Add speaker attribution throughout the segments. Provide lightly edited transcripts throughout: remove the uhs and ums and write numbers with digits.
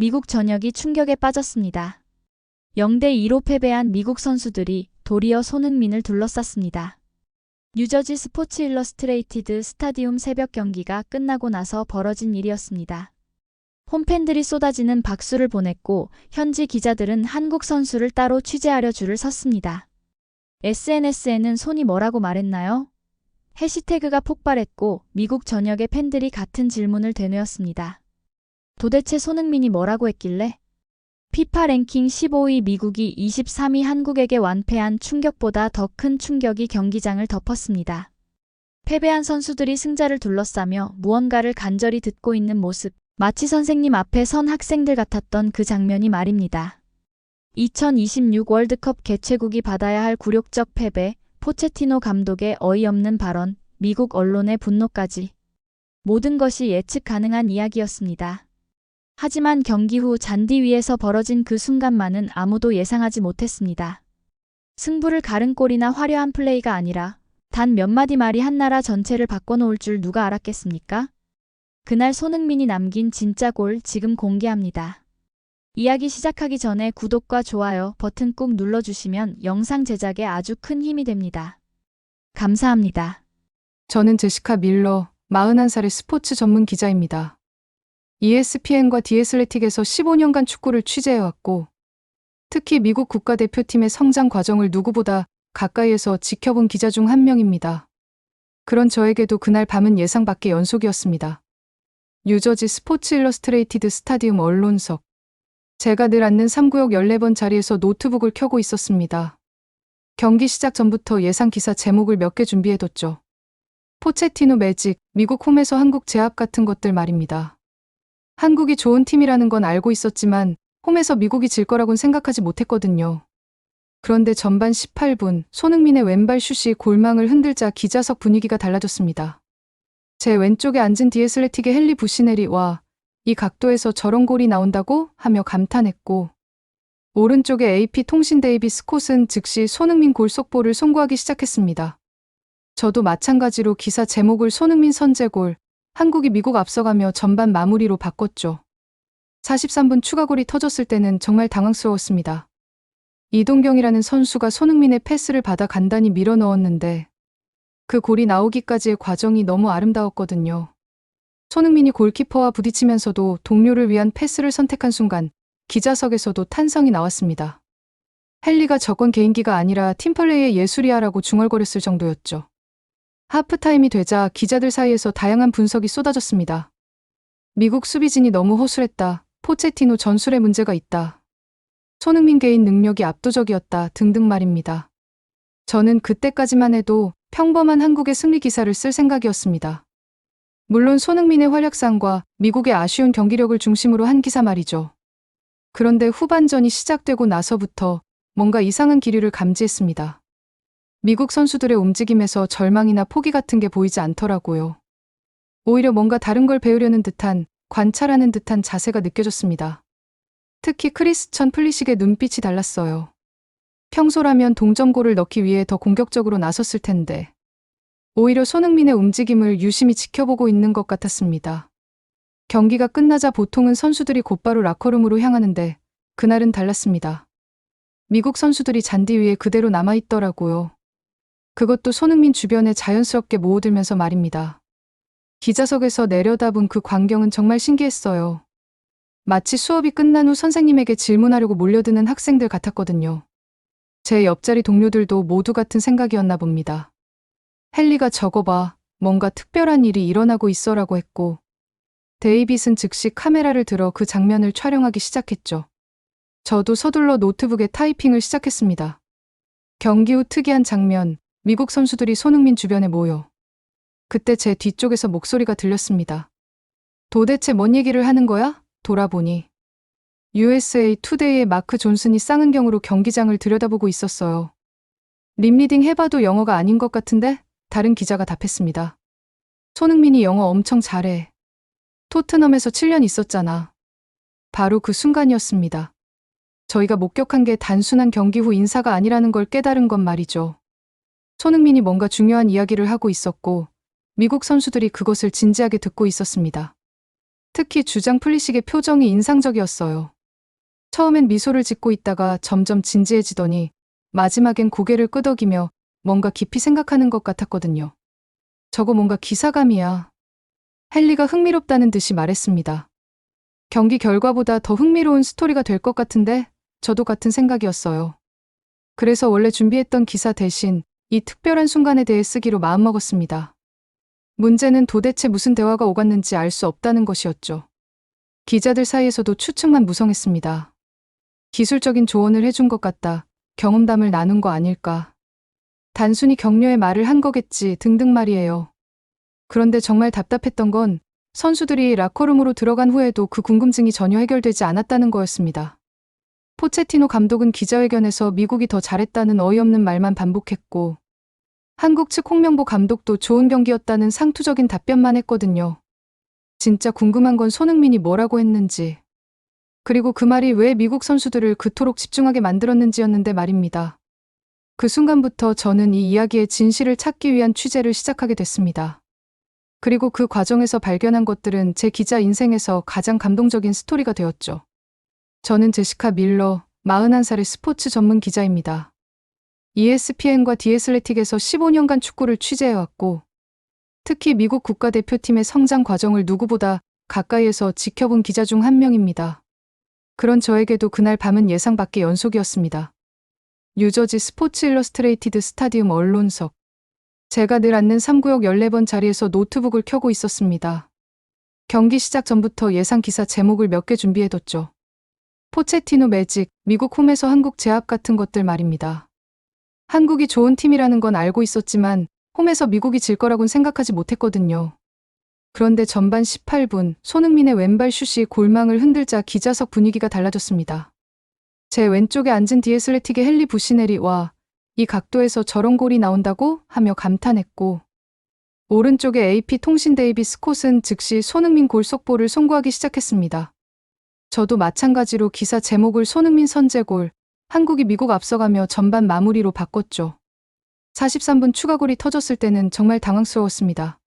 Speaker 1: 미국 전역이 충격에 빠졌습니다. 0대2로 패배한 미국 선수들이 도리어 손흥민을 둘러쌌습니다. 뉴저지 스포츠 일러스트레이티드 스타디움 새벽 경기가 끝나고 나서 벌어진 일이었습니다. 홈팬들이 쏟아지는 박수를 보냈고 현지 기자들은 한국 선수를 따로 취재하려 줄을 섰습니다. SNS에는 손이 뭐라고 말했나요? 해시태그가 폭발했고 미국 전역의 팬들이 같은 질문을 되뇌었습니다. 도대체 손흥민이 뭐라고 했길래? 피파 랭킹 15위 미국이 23위 한국에게 완패한 충격보다 더 큰 충격이 경기장을 덮었습니다. 패배한 선수들이 승자를 둘러싸며 무언가를 간절히 듣고 있는 모습, 마치 선생님 앞에 선 학생들 같았던 그 장면이 말입니다. 2026 월드컵 개최국이 받아야 할 굴욕적 패배, 포체티노 감독의 어이없는 발언, 미국 언론의 분노까지. 모든 것이 예측 가능한 이야기였습니다. 하지만 경기 후 잔디 위에서 벌어진 그 순간만은 아무도 예상하지 못했습니다. 승부를 가른 골이나 화려한 플레이가 아니라 단 몇 마디 말이 한 나라 전체를 바꿔놓을 줄 누가 알았겠습니까? 그날 손흥민이 남긴 진짜 골 지금 공개합니다. 이야기 시작하기 전에 구독과 좋아요 버튼 꾹 눌러주시면 영상 제작에 아주 큰 힘이 됩니다. 감사합니다.
Speaker 2: 저는 제시카 밀러, 41살의 스포츠 전문 기자입니다. ESPN과 디애슬레틱에서 15년간 축구를 취재해왔고, 특히 미국 국가대표팀의 성장 과정을 누구보다 가까이에서 지켜본 기자 중 한 명입니다. 그런 저에게도 그날 밤은 예상 밖의 연속이었습니다. 뉴저지 스포츠 일러스트레이티드 스타디움 언론석. 제가 늘 앉는 3구역 14번 자리에서 노트북을 켜고 있었습니다. 경기 시작 전부터 예상 기사 제목을 몇 개 준비해뒀죠. 포체티노 매직, 미국 홈에서 한국 제압 같은 것들 말입니다. 한국이 좋은 팀이라는 건 알고 있었지만 홈에서 미국이 질 거라곤 생각하지 못했거든요. 그런데 전반 18분 손흥민의 왼발 슛이 골망을 흔들자 기자석 분위기가 달라졌습니다. 제 왼쪽에 앉은 디애슬레틱의 헨리 부시넬이 와, 이 각도에서 저런 골이 나온다고? 하며 감탄했고, 오른쪽에 AP통신 데이비 스콧은 즉시 손흥민 골 속보를 송구하기 시작했습니다. 저도 마찬가지로 기사 제목을 손흥민 선제골, 한국이 미국 앞서가며 전반 마무리로 바꿨죠. 43분 추가골이 터졌을 때는 정말 당황스러웠습니다. 이동경이라는 선수가 손흥민의 패스를 받아 간단히 밀어 넣었는데 그 골이 나오기까지의 과정이 너무 아름다웠거든요. 손흥민이 골키퍼와 부딪히면서도 동료를 위한 패스를 선택한 순간 기자석에서도 탄성이 나왔습니다. 헨리가 저건 개인기가 아니라 팀플레이의 예술이야라고 중얼거렸을 정도였죠. 하프타임이 되자 기자들 사이에서 다양한 분석이 쏟아졌습니다. 미국 수비진이 너무 허술했다. 포체티노 전술에 문제가 있다. 손흥민 개인 능력이 압도적이었다. 등등 말입니다. 저는 그때까지만 해도 평범한 한국의 승리 기사를 쓸 생각이었습니다. 물론 손흥민의 활약상과 미국의 아쉬운 경기력을 중심으로 한 기사 말이죠. 그런데 후반전이 시작되고 나서부터 뭔가 이상한 기류를 감지했습니다. 미국 선수들의 움직임에서 절망이나 포기 같은 게 보이지 않더라고요. 오히려 뭔가 다른 걸 배우려는 듯한, 관찰하는 듯한 자세가 느껴졌습니다. 특히 크리스천 플리식의 눈빛이 달랐어요. 평소라면 동점골을 넣기 위해 더 공격적으로 나섰을 텐데 오히려 손흥민의 움직임을 유심히 지켜보고 있는 것 같았습니다. 경기가 끝나자 보통은 선수들이 곧바로 라커룸으로 향하는데 그날은 달랐습니다. 미국 선수들이 잔디 위에 그대로 남아있더라고요. 그것도 손흥민 주변에 자연스럽게 모여들면서 말입니다. 기자석에서 내려다본 그 광경은 정말 신기했어요. 마치 수업이 끝난 후 선생님에게 질문하려고 몰려드는 학생들 같았거든요. 제 옆자리 동료들도 모두 같은 생각이었나 봅니다. 헨리가 저거 봐, 뭔가 특별한 일이 일어나고 있어라고 했고, 데이빗은 즉시 카메라를 들어 그 장면을 촬영하기 시작했죠. 저도 서둘러 노트북에 타이핑을 시작했습니다. 경기 후 특이한 장면, 미국 선수들이 손흥민 주변에 모여. 그때 제 뒤쪽에서 목소리가 들렸습니다. 도대체 뭔 얘기를 하는 거야? 돌아보니 USA 투데이의 마크 존슨이 쌍은경으로 경기장을 들여다보고 있었어요. 립리딩 해봐도 영어가 아닌 것 같은데? 다른 기자가 답했습니다. 손흥민이 영어 엄청 잘해. 토트넘에서 7년 있었잖아. 바로 그 순간이었습니다. 저희가 목격한 게 단순한 경기 후 인사가 아니라는 걸 깨달은 건 말이죠. 손흥민이 뭔가 중요한 이야기를 하고 있었고 미국 선수들이 그것을 진지하게 듣고 있었습니다. 특히 주장 플리식의 표정이 인상적이었어요. 처음엔 미소를 짓고 있다가 점점 진지해지더니 마지막엔 고개를 끄덕이며 뭔가 깊이 생각하는 것 같았거든요. 저거 뭔가 기사감이야. 헨리가 흥미롭다는 듯이 말했습니다. 경기 결과보다 더 흥미로운 스토리가 될 것 같은데 저도 같은 생각이었어요. 그래서 원래 준비했던 기사 대신 이 특별한 순간에 대해 쓰기로 마음먹었습니다. 문제는 도대체 무슨 대화가 오갔는지 알 수 없다는 것이었죠. 기자들 사이에서도 추측만 무성했습니다. 기술적인 조언을 해준 것 같다. 경험담을 나눈 거 아닐까. 단순히 격려의 말을 한 거겠지 등등 말이에요. 그런데 정말 답답했던 건 선수들이 라커룸으로 들어간 후에도 그 궁금증이 전혀 해결되지 않았다는 거였습니다. 포체티노 감독은 기자회견에서 미국이 더 잘했다는 어이없는 말만 반복했고 한국 측 홍명보 감독도 좋은 경기였다는 상투적인 답변만 했거든요. 진짜 궁금한 건 손흥민이 뭐라고 했는지, 그리고 그 말이 왜 미국 선수들을 그토록 집중하게 만들었는지였는데 말입니다. 그 순간부터 저는 이 이야기의 진실을 찾기 위한 취재를 시작하게 됐습니다. 그리고 그 과정에서 발견한 것들은 제 기자 인생에서 가장 감동적인 스토리가 되었죠. 저는 제시카 밀러, 41살의 스포츠 전문 기자입니다. ESPN과 디애슬레틱에서 15년간 축구를 취재해왔고, 특히 미국 국가대표팀의 성장 과정을 누구보다 가까이에서 지켜본 기자 중 한 명입니다. 그런 저에게도 그날 밤은 예상 밖의 연속이었습니다. 뉴저지 스포츠 일러스트레이티드 스타디움 언론석. 제가 늘 앉는 3구역 14번 자리에서 노트북을 켜고 있었습니다. 경기 시작 전부터 예상 기사 제목을 몇 개 준비해뒀죠. 포체티노 매직, 미국 홈에서 한국 제압 같은 것들 말입니다. 한국이 좋은 팀이라는 건 알고 있었지만 홈에서 미국이 질 거라곤 생각하지 못했거든요. 그런데 전반 18분 손흥민의 왼발 슛이 골망을 흔들자 기자석 분위기가 달라졌습니다. 제 왼쪽에 앉은 디애슬레틱의 헨리 부시넬이 와, 이 각도에서 저런 골이 나온다고? 하며 감탄했고, 오른쪽에 AP 통신 데이비 스콧은 즉시 손흥민 골 속보를 송구하기 시작했습니다. 저도 마찬가지로 기사 제목을 손흥민 선제골, 한국이 미국 앞서가며 전반 마무리로 바꿨죠. 43분 추가골이 터졌을 때는 정말 당황스러웠습니다.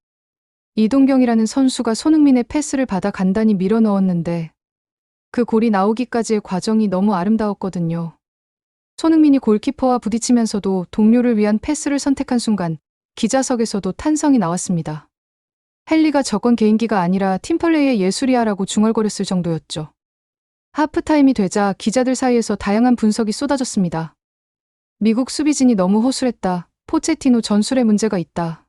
Speaker 2: 이동경이라는 선수가 손흥민의 패스를 받아 간단히 밀어 넣었는데 그 골이 나오기까지의 과정이 너무 아름다웠거든요. 손흥민이 골키퍼와 부딪히면서도 동료를 위한 패스를 선택한 순간 기자석에서도 탄성이 나왔습니다. 헨리가 저건 개인기가 아니라 팀플레이의 예술이야라고 중얼거렸을 정도였죠. 하프타임이 되자 기자들 사이에서 다양한 분석이 쏟아졌습니다. 미국 수비진이 너무 허술했다. 포체티노 전술에 문제가 있다.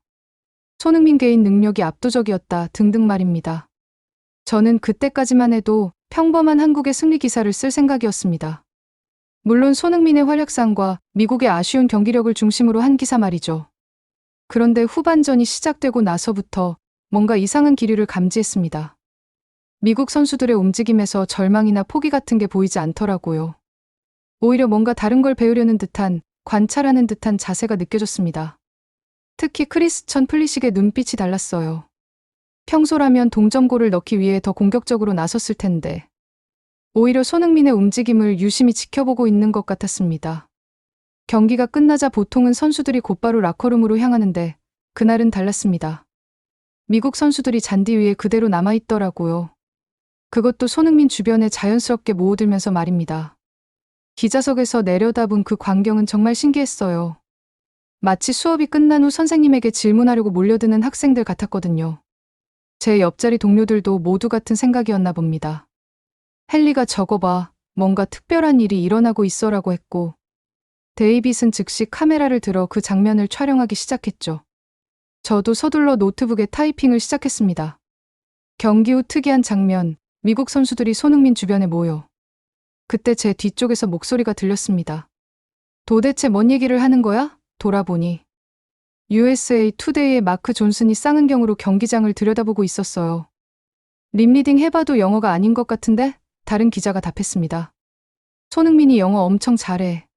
Speaker 2: 손흥민 개인 능력이 압도적이었다 등등 말입니다. 저는 그때까지만 해도 평범한 한국의 승리 기사를 쓸 생각이었습니다. 물론 손흥민의 활약상과 미국의 아쉬운 경기력을 중심으로 한 기사 말이죠. 그런데 후반전이 시작되고 나서부터 뭔가 이상한 기류를 감지했습니다. 미국 선수들의 움직임에서 절망이나 포기 같은 게 보이지 않더라고요. 오히려 뭔가 다른 걸 배우려는 듯한, 관찰하는 듯한 자세가 느껴졌습니다. 특히 크리스천 플리식의 눈빛이 달랐어요. 평소라면 동점골을 넣기 위해 더 공격적으로 나섰을 텐데 오히려 손흥민의 움직임을 유심히 지켜보고 있는 것 같았습니다. 경기가 끝나자 보통은 선수들이 곧바로 라커룸으로 향하는데 그날은 달랐습니다. 미국 선수들이 잔디 위에 그대로 남아있더라고요. 그것도 손흥민 주변에 자연스럽게 모여들면서 말입니다. 기자석에서 내려다본 그 광경은 정말 신기했어요. 마치 수업이 끝난 후 선생님에게 질문하려고 몰려드는 학생들 같았거든요. 제 옆자리 동료들도 모두 같은 생각이었나 봅니다. 헨리가 저거 봐, 뭔가 특별한 일이 일어나고 있어라고 했고, 데이빗은 즉시 카메라를 들어 그 장면을 촬영하기 시작했죠. 저도 서둘러 노트북에 타이핑을 시작했습니다. 경기 후 특이한 장면, 미국 선수들이 손흥민 주변에 모여. 그때 제 뒤쪽에서 목소리가 들렸습니다. 도대체 뭔 얘기를 하는 거야? 돌아보니 USA 투데이의 마크 존슨이 쌍은경으로 경기장을 들여다보고 있었어요. 림리딩 해봐도 영어가 아닌 것 같은데? 다른 기자가 답했습니다. 손흥민이 영어 엄청 잘해.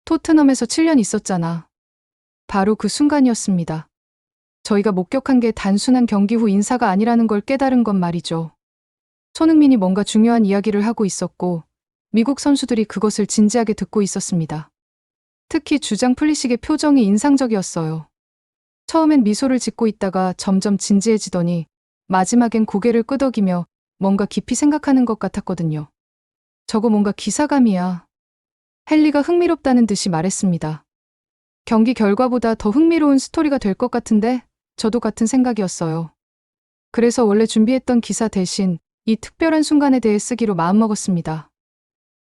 Speaker 2: 토트넘에서 7년 있었잖아. 바로 그 순간이었습니다. 저희가 목격한 게 단순한 경기 후 인사가 아니라는 걸 깨달은 건 말이죠. 손흥민이 뭔가 중요한 이야기를 하고 있었고 미국 선수들이 그것을 진지하게 듣고 있었습니다. 특히 주장 플리식의 표정이 인상적이었어요. 처음엔 미소를 짓고 있다가 점점 진지해지더니 마지막엔 고개를 끄덕이며 뭔가 깊이 생각하는 것 같았거든요. 저거 뭔가 기사감이야. 헨리가 흥미롭다는 듯이 말했습니다. 경기 결과보다 더 흥미로운 스토리가 될 것 같은데 저도 같은 생각이었어요. 그래서 원래 준비했던 기사 대신 이 특별한 순간에 대해 쓰기로 마음먹었습니다.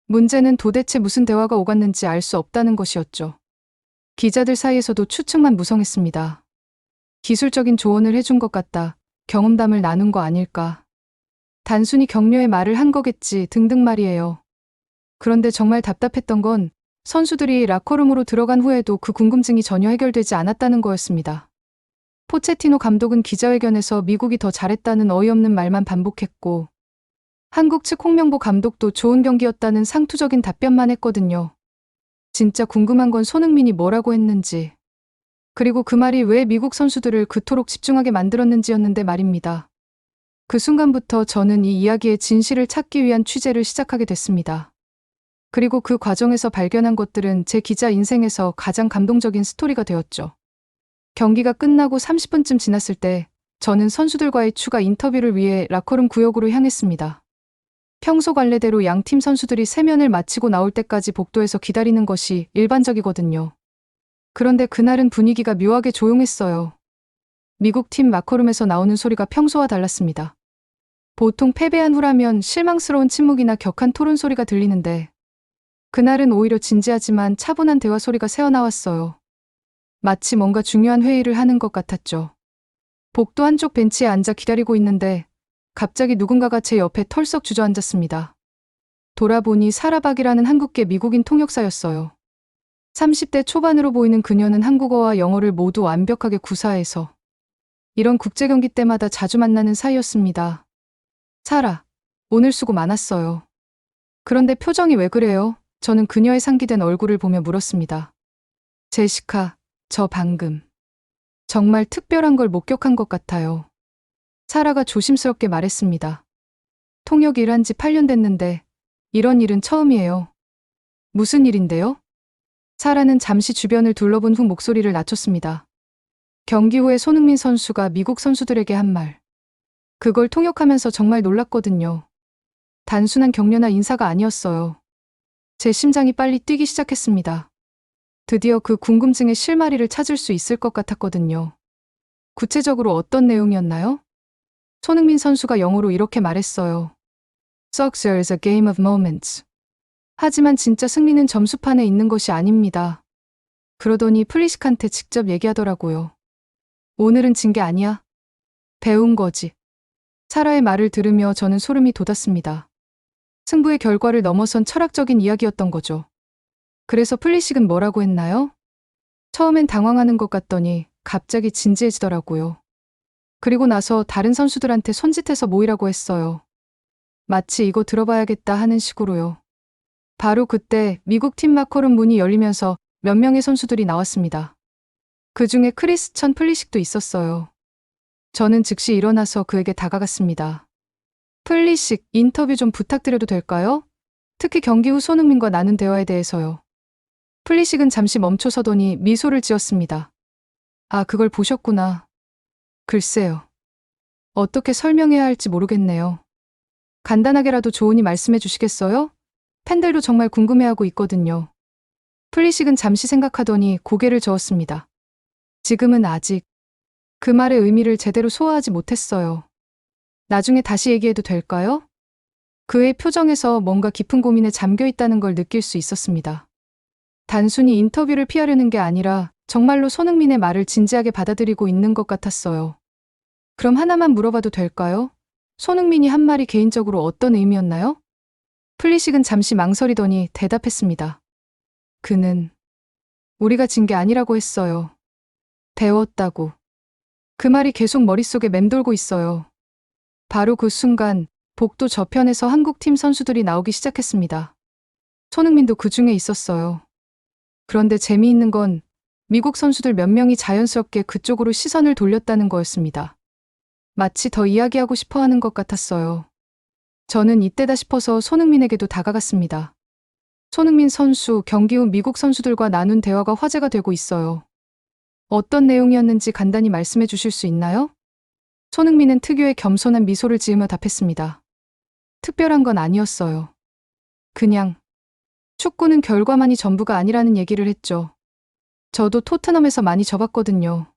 Speaker 2: 문제는 도대체 무슨 대화가 오갔는지 알 수 없다는 것이었죠. 기자들 사이에서도 추측만 무성했습니다. 기술적인 조언을 해준 것 같다. 경험담을 나눈 거 아닐까. 단순히 격려의 말을 한 거겠지 등등 말이에요. 그런데 정말 답답했던 건 선수들이 라커룸으로 들어간 후에도 그 궁금증이 전혀 해결되지 않았다는 거였습니다. 포체티노 감독은 기자회견에서 미국이 더 잘했다는 어이없는 말만 반복했고 한국 측 홍명보 감독도 좋은 경기였다는 상투적인 답변만 했거든요. 진짜 궁금한 건 손흥민이 뭐라고 했는지, 그리고 그 말이 왜 미국 선수들을 그토록 집중하게 만들었는지였는데 말입니다. 그 순간부터 저는 이 이야기의 진실을 찾기 위한 취재를 시작하게 됐습니다. 그리고 그 과정에서 발견한 것들은 제 기자 인생에서 가장 감동적인 스토리가 되었죠. 경기가 끝나고 30분쯤 지났을 때 저는 선수들과의 추가 인터뷰를 위해 라커룸 구역으로 향했습니다. 평소 관례대로 양팀 선수들이 세면을 마치고 나올 때까지 복도에서 기다리는 것이 일반적이거든요. 그런데 그날은 분위기가 묘하게 조용했어요. 미국 팀 라커룸에서 나오는 소리가 평소와 달랐습니다. 보통 패배한 후라면 실망스러운 침묵이나 격한 토론 소리가 들리는데 그날은 오히려 진지하지만 차분한 대화 소리가 새어나왔어요. 마치 뭔가 중요한 회의를 하는 것 같았죠. 복도 한쪽 벤치에 앉아 기다리고 있는데 갑자기 누군가가 제 옆에 털썩 주저앉았습니다. 돌아보니 사라박이라는 한국계 미국인 통역사였어요. 30대 초반으로 보이는 그녀는 한국어와 영어를 모두 완벽하게 구사해서 이런 국제경기 때마다 자주 만나는 사이였습니다. 사라, 오늘 수고 많았어요. 그런데 표정이 왜 그래요? 저는 그녀의 상기된 얼굴을 보며 물었습니다. 제시카, 저 방금 정말 특별한 걸 목격한 것 같아요. 사라가 조심스럽게 말했습니다. 통역 일한 지 8년 됐는데 이런 일은 처음이에요. 무슨 일인데요? 사라는 잠시 주변을 둘러본 후 목소리를 낮췄습니다. 경기 후에 손흥민 선수가 미국 선수들에게 한 말. 그걸 통역하면서 정말 놀랐거든요. 단순한 격려나 인사가 아니었어요. 제 심장이 빨리 뛰기 시작했습니다. 드디어 그 궁금증의 실마리를 찾을 수 있을 것 같았거든요. 구체적으로 어떤 내용이었나요? 손흥민 선수가 영어로 이렇게 말했어요. Soccer is a game of moments. 하지만 진짜 승리는 점수판에 있는 것이 아닙니다. 그러더니 플리식한테 직접 얘기하더라고요. 오늘은 진 게 아니야. 배운 거지. 사라의 말을 들으며 저는 소름이 돋았습니다. 승부의 결과를 넘어선 철학적인 이야기였던 거죠. 그래서 플리식은 뭐라고 했나요? 처음엔 당황하는 것 같더니 갑자기 진지해지더라고요. 그리고 나서 다른 선수들한테 손짓해서 모이라고 했어요. 마치 이거 들어봐야겠다 하는 식으로요. 바로 그때 미국 팀 마커룸 문이 열리면서 몇 명의 선수들이 나왔습니다. 그중에 크리스천 플리식도 있었어요. 저는 즉시 일어나서 그에게 다가갔습니다. 플리식, 인터뷰 좀 부탁드려도 될까요? 특히 경기 후 손흥민과 나눈 대화에 대해서요. 플리식은 잠시 멈춰서더니 미소를 지었습니다. 아, 그걸 보셨구나. 글쎄요. 어떻게 설명해야 할지 모르겠네요. 간단하게라도 좋으니 말씀해 주시겠어요? 팬들도 정말 궁금해하고 있거든요. 플리식은 잠시 생각하더니 고개를 저었습니다. 지금은 아직 그 말의 의미를 제대로 소화하지 못했어요. 나중에 다시 얘기해도 될까요? 그의 표정에서 뭔가 깊은 고민에 잠겨 있다는 걸 느낄 수 있었습니다. 단순히 인터뷰를 피하려는 게 아니라 정말로 손흥민의 말을 진지하게 받아들이고 있는 것 같았어요. 그럼 하나만 물어봐도 될까요? 손흥민이 한 말이 개인적으로 어떤 의미였나요? 플리식은 잠시 망설이더니 대답했습니다. 그는 우리가 진 게 아니라고 했어요. 배웠다고. 그 말이 계속 머릿속에 맴돌고 있어요. 바로 그 순간 복도 저편에서 한국팀 선수들이 나오기 시작했습니다. 손흥민도 그 중에 있었어요. 그런데 재미있는 건 미국 선수들 몇 명이 자연스럽게 그쪽으로 시선을 돌렸다는 거였습니다. 마치 더 이야기하고 싶어 하는 것 같았어요. 저는 이때다 싶어서 손흥민에게도 다가갔습니다. 손흥민 선수, 경기 후 미국 선수들과 나눈 대화가 화제가 되고 있어요. 어떤 내용이었는지 간단히 말씀해 주실 수 있나요? 손흥민은 특유의 겸손한 미소를 지으며 답했습니다. 특별한 건 아니었어요. 그냥 축구는 결과만이 전부가 아니라는 얘기를 했죠. 저도 토트넘에서 많이 져봤거든요.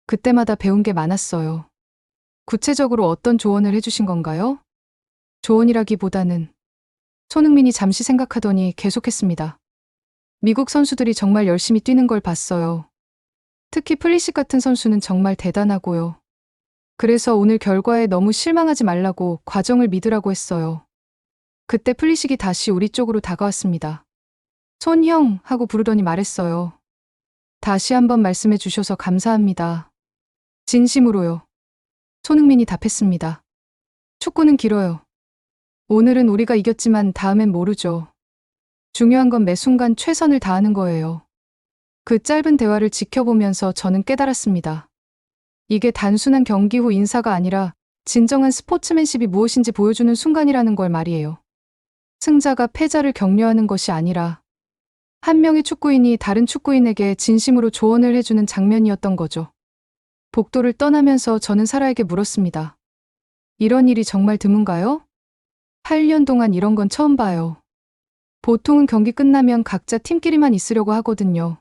Speaker 2: 그때마다 배운 게 많았어요. 구체적으로 어떤 조언을 해주신 건가요? 조언이라기보다는 손흥민이 잠시 생각하더니 계속했습니다. 미국 선수들이 정말 열심히 뛰는 걸 봤어요. 특히 플리식 같은 선수는 정말 대단하고요. 그래서 오늘 결과에 너무 실망하지 말라고 과정을 믿으라고 했어요. 그때 플리식이 다시 우리 쪽으로 다가왔습니다. 손형 하고 부르더니 말했어요. 다시 한번 말씀해 주셔서 감사합니다. 진심으로요. 손흥민이 답했습니다. 축구는 길어요. 오늘은 우리가 이겼지만 다음엔 모르죠. 중요한 건 매 순간 최선을 다하는 거예요. 그 짧은 대화를 지켜보면서 저는 깨달았습니다. 이게 단순한 경기 후 인사가 아니라 진정한 스포츠맨십이 무엇인지 보여주는 순간이라는 걸 말이에요. 승자가 패자를 격려하는 것이 아니라 한 명의 축구인이 다른 축구인에게 진심으로 조언을 해주는 장면이었던 거죠. 복도를 떠나면서 저는 사라에게 물었습니다. 이런 일이 정말 드문가요? 8년 동안 이런 건 처음 봐요. 보통은 경기 끝나면 각자 팀끼리만 있으려고 하거든요.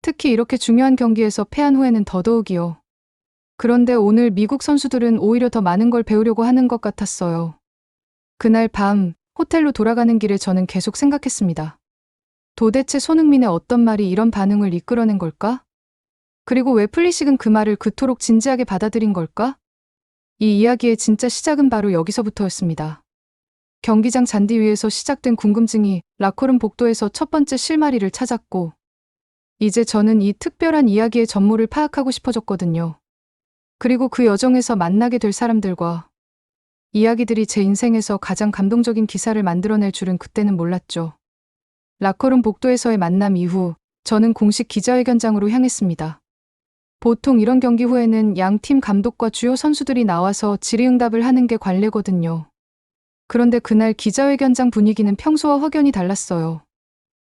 Speaker 2: 특히 이렇게 중요한 경기에서 패한 후에는 더더욱이요. 그런데 오늘 미국 선수들은 오히려 더 많은 걸 배우려고 하는 것 같았어요. 그날 밤 호텔로 돌아가는 길에 저는 계속 생각했습니다. 도대체 손흥민의 어떤 말이 이런 반응을 이끌어낸 걸까? 그리고 왜 플리식은 그 말을 그토록 진지하게 받아들인 걸까? 이 이야기의 진짜 시작은 바로 여기서부터였습니다. 경기장 잔디 위에서 시작된 궁금증이 라커룸 복도에서 첫 번째 실마리를 찾았고, 이제 저는 이 특별한 이야기의 전모를 파악하고 싶어졌거든요. 그리고 그 여정에서 만나게 될 사람들과 이야기들이 제 인생에서 가장 감동적인 기사를 만들어낼 줄은 그때는 몰랐죠. 라커룸 복도에서의 만남 이후 저는 공식 기자회견장으로 향했습니다. 보통 이런 경기 후에는 양 팀 감독과 주요 선수들이 나와서 질의응답을 하는 게 관례거든요. 그런데 그날 기자회견장 분위기는 평소와 확연히 달랐어요.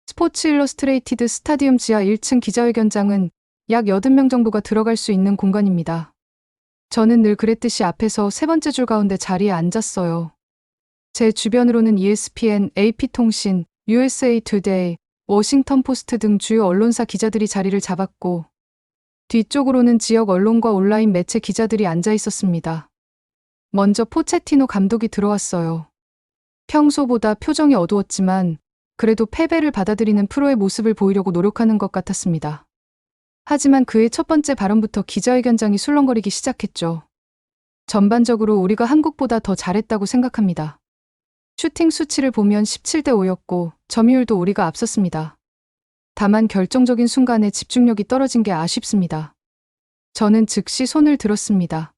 Speaker 2: 스포츠 일러스트레이티드 스타디움 지하 1층 기자회견장은 약 80명 정도가 들어갈 수 있는 공간입니다. 저는 늘 그랬듯이 앞에서 세 번째 줄 가운데 자리에 앉았어요. 제 주변으로는 ESPN, AP통신, USA Today, 워싱턴 포스트 등 주요 언론사 기자들이 자리를 잡았고, 뒤쪽으로는 지역 언론과 온라인 매체 기자들이 앉아 있었습니다. 먼저 포체티노 감독이 들어왔어요. 평소보다 표정이 어두웠지만 그래도 패배를 받아들이는 프로의 모습을 보이려고 노력하는 것 같았습니다. 하지만 그의 첫 번째 발언부터 기자회견장이 술렁거리기 시작했죠. 전반적으로 우리가 한국보다 더 잘했다고 생각합니다. 슈팅 수치를 보면 17대 5였고 점유율도 우리가 앞섰습니다. 다만 결정적인 순간에 집중력이 떨어진 게 아쉽습니다. 저는 즉시 손을 들었습니다.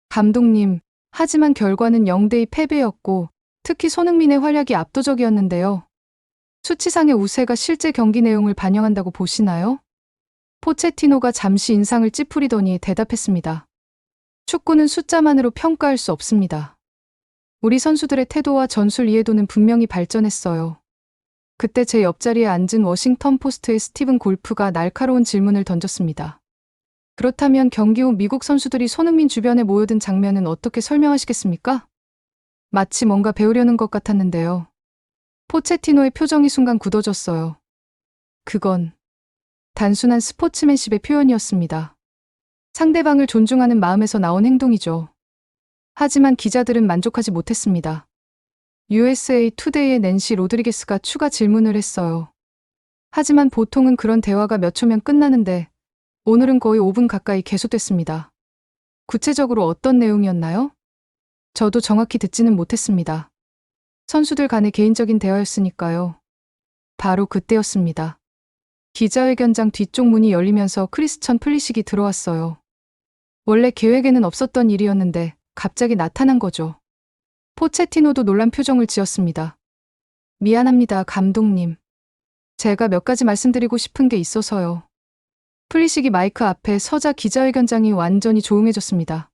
Speaker 2: 감독님, 하지만 결과는 0대2 패배였고 특히 손흥민의 활약이 압도적이었는데요. 수치상의 우세가 실제 경기 내용을 반영한다고 보시나요? 포체티노가 잠시 인상을 찌푸리더니 대답했습니다. 축구는 숫자만으로 평가할 수 없습니다. 우리 선수들의 태도와 전술 이해도는 분명히 발전했어요. 그때 제 옆자리에 앉은 워싱턴 포스트의 스티븐 골프가 날카로운 질문을 던졌습니다. 그렇다면 경기 후 미국 선수들이 손흥민 주변에 모여든 장면은 어떻게 설명하시겠습니까? 마치 뭔가 배우려는 것 같았는데요. 포체티노의 표정이 순간 굳어졌어요. 그건 단순한 스포츠맨십의 표현이었습니다. 상대방을 존중하는 마음에서 나온 행동이죠. 하지만 기자들은 만족하지 못했습니다. USA 투데이의 낸시 로드리게스가 추가 질문을 했어요. 하지만 보통은 그런 대화가 몇 초면 끝나는데 오늘은 거의 5분 가까이 계속됐습니다. 구체적으로 어떤 내용이었나요? 저도 정확히 듣지는 못했습니다. 선수들 간의 개인적인 대화였으니까요. 바로 그때였습니다. 기자회견장 뒤쪽 문이 열리면서 크리스천 플리식이 들어왔어요. 원래 계획에는 없었던 일이었는데 갑자기 나타난 거죠. 포체티노도 놀란 표정을 지었습니다. 미안합니다, 감독님. 제가 몇 가지 말씀드리고 싶은 게 있어서요. 플리식이 마이크 앞에 서자 기자회견장이 완전히 조용해졌습니다.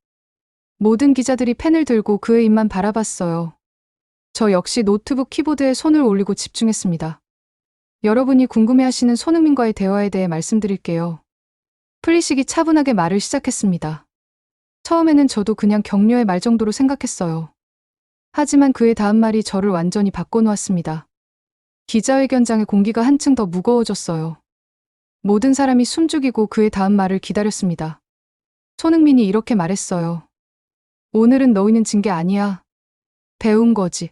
Speaker 2: 모든 기자들이 펜을 들고 그의 입만 바라봤어요. 저 역시 노트북 키보드에 손을 올리고 집중했습니다. 여러분이 궁금해하시는 손흥민과의 대화에 대해 말씀드릴게요. 플리식이 차분하게 말을 시작했습니다. 처음에는 저도 그냥 격려의 말 정도로 생각했어요. 하지만 그의 다음 말이 저를 완전히 바꿔놓았습니다. 기자회견장의 공기가 한층 더 무거워졌어요. 모든 사람이 숨죽이고 그의 다음 말을 기다렸습니다. 손흥민이 이렇게 말했어요. 오늘은 너희는 진 게 아니야. 배운 거지.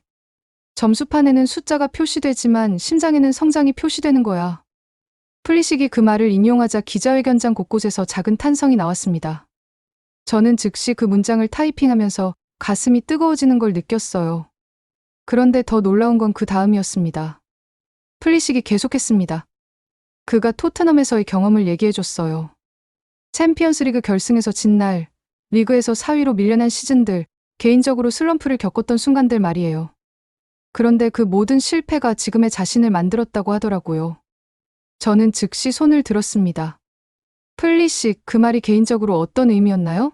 Speaker 2: 점수판에는 숫자가 표시되지만 심장에는 성장이 표시되는 거야. 플리식이 그 말을 인용하자 기자회견장 곳곳에서 작은 탄성이 나왔습니다. 저는 즉시 그 문장을 타이핑하면서 가슴이 뜨거워지는 걸 느꼈어요. 그런데 더 놀라운 건 그 다음이었습니다. 플리식이 계속했습니다. 그가 토트넘에서의 경험을 얘기해줬어요. 챔피언스리그 결승에서 진 날, 리그에서 4위로 밀려난 시즌들, 개인적으로 슬럼프를 겪었던 순간들 말이에요. 그런데 그 모든 실패가 지금의 자신을 만들었다고 하더라고요. 저는 즉시 손을 들었습니다. 플리식, 그 말이 개인적으로 어떤 의미였나요?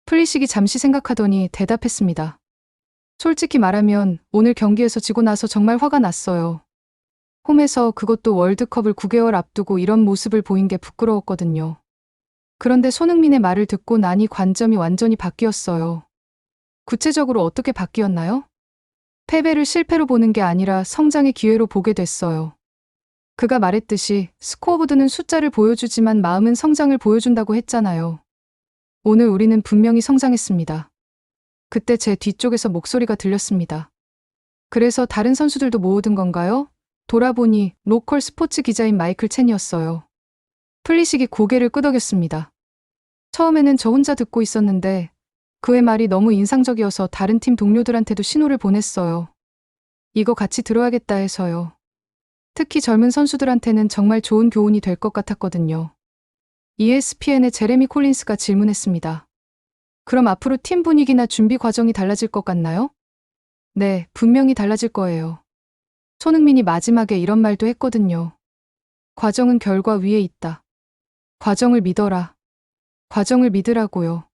Speaker 2: 플리식이 잠시 생각하더니 대답했습니다. 솔직히 말하면 오늘 경기에서 지고 나서 정말 화가 났어요. 홈에서 그것도 월드컵을 9개월 앞두고 이런 모습을 보인 게 부끄러웠거든요. 그런데 손흥민의 말을 듣고 나니 관점이 완전히 바뀌었어요. 구체적으로 어떻게 바뀌었나요? 패배를 실패로 보는 게 아니라 성장의 기회로 보게 됐어요. 그가 말했듯이 스코어보드는 숫자를 보여주지만 마음은 성장을 보여준다고 했잖아요. 오늘 우리는 분명히 성장했습니다. 그때 제 뒤쪽에서 목소리가 들렸습니다. 그래서 다른 선수들도 모으던 건가요? 돌아보니 로컬 스포츠 기자인 마이클 첸이었어요. 플리식이 고개를 끄덕였습니다. 처음에는 저 혼자 듣고 있었는데 그의 말이 너무 인상적이어서 다른 팀 동료들한테도 신호를 보냈어요. 이거 같이 들어야겠다 해서요. 특히 젊은 선수들한테는 정말 좋은 교훈이 될 것 같았거든요. ESPN의 제레미 콜린스가 질문했습니다. 그럼 앞으로 팀 분위기나 준비 과정이 달라질 것 같나요? 네, 분명히 달라질 거예요. 손흥민이 마지막에 이런 말도 했거든요. 과정은 결과 위에 있다. 과정을 믿어라. 과정을 믿으라고요.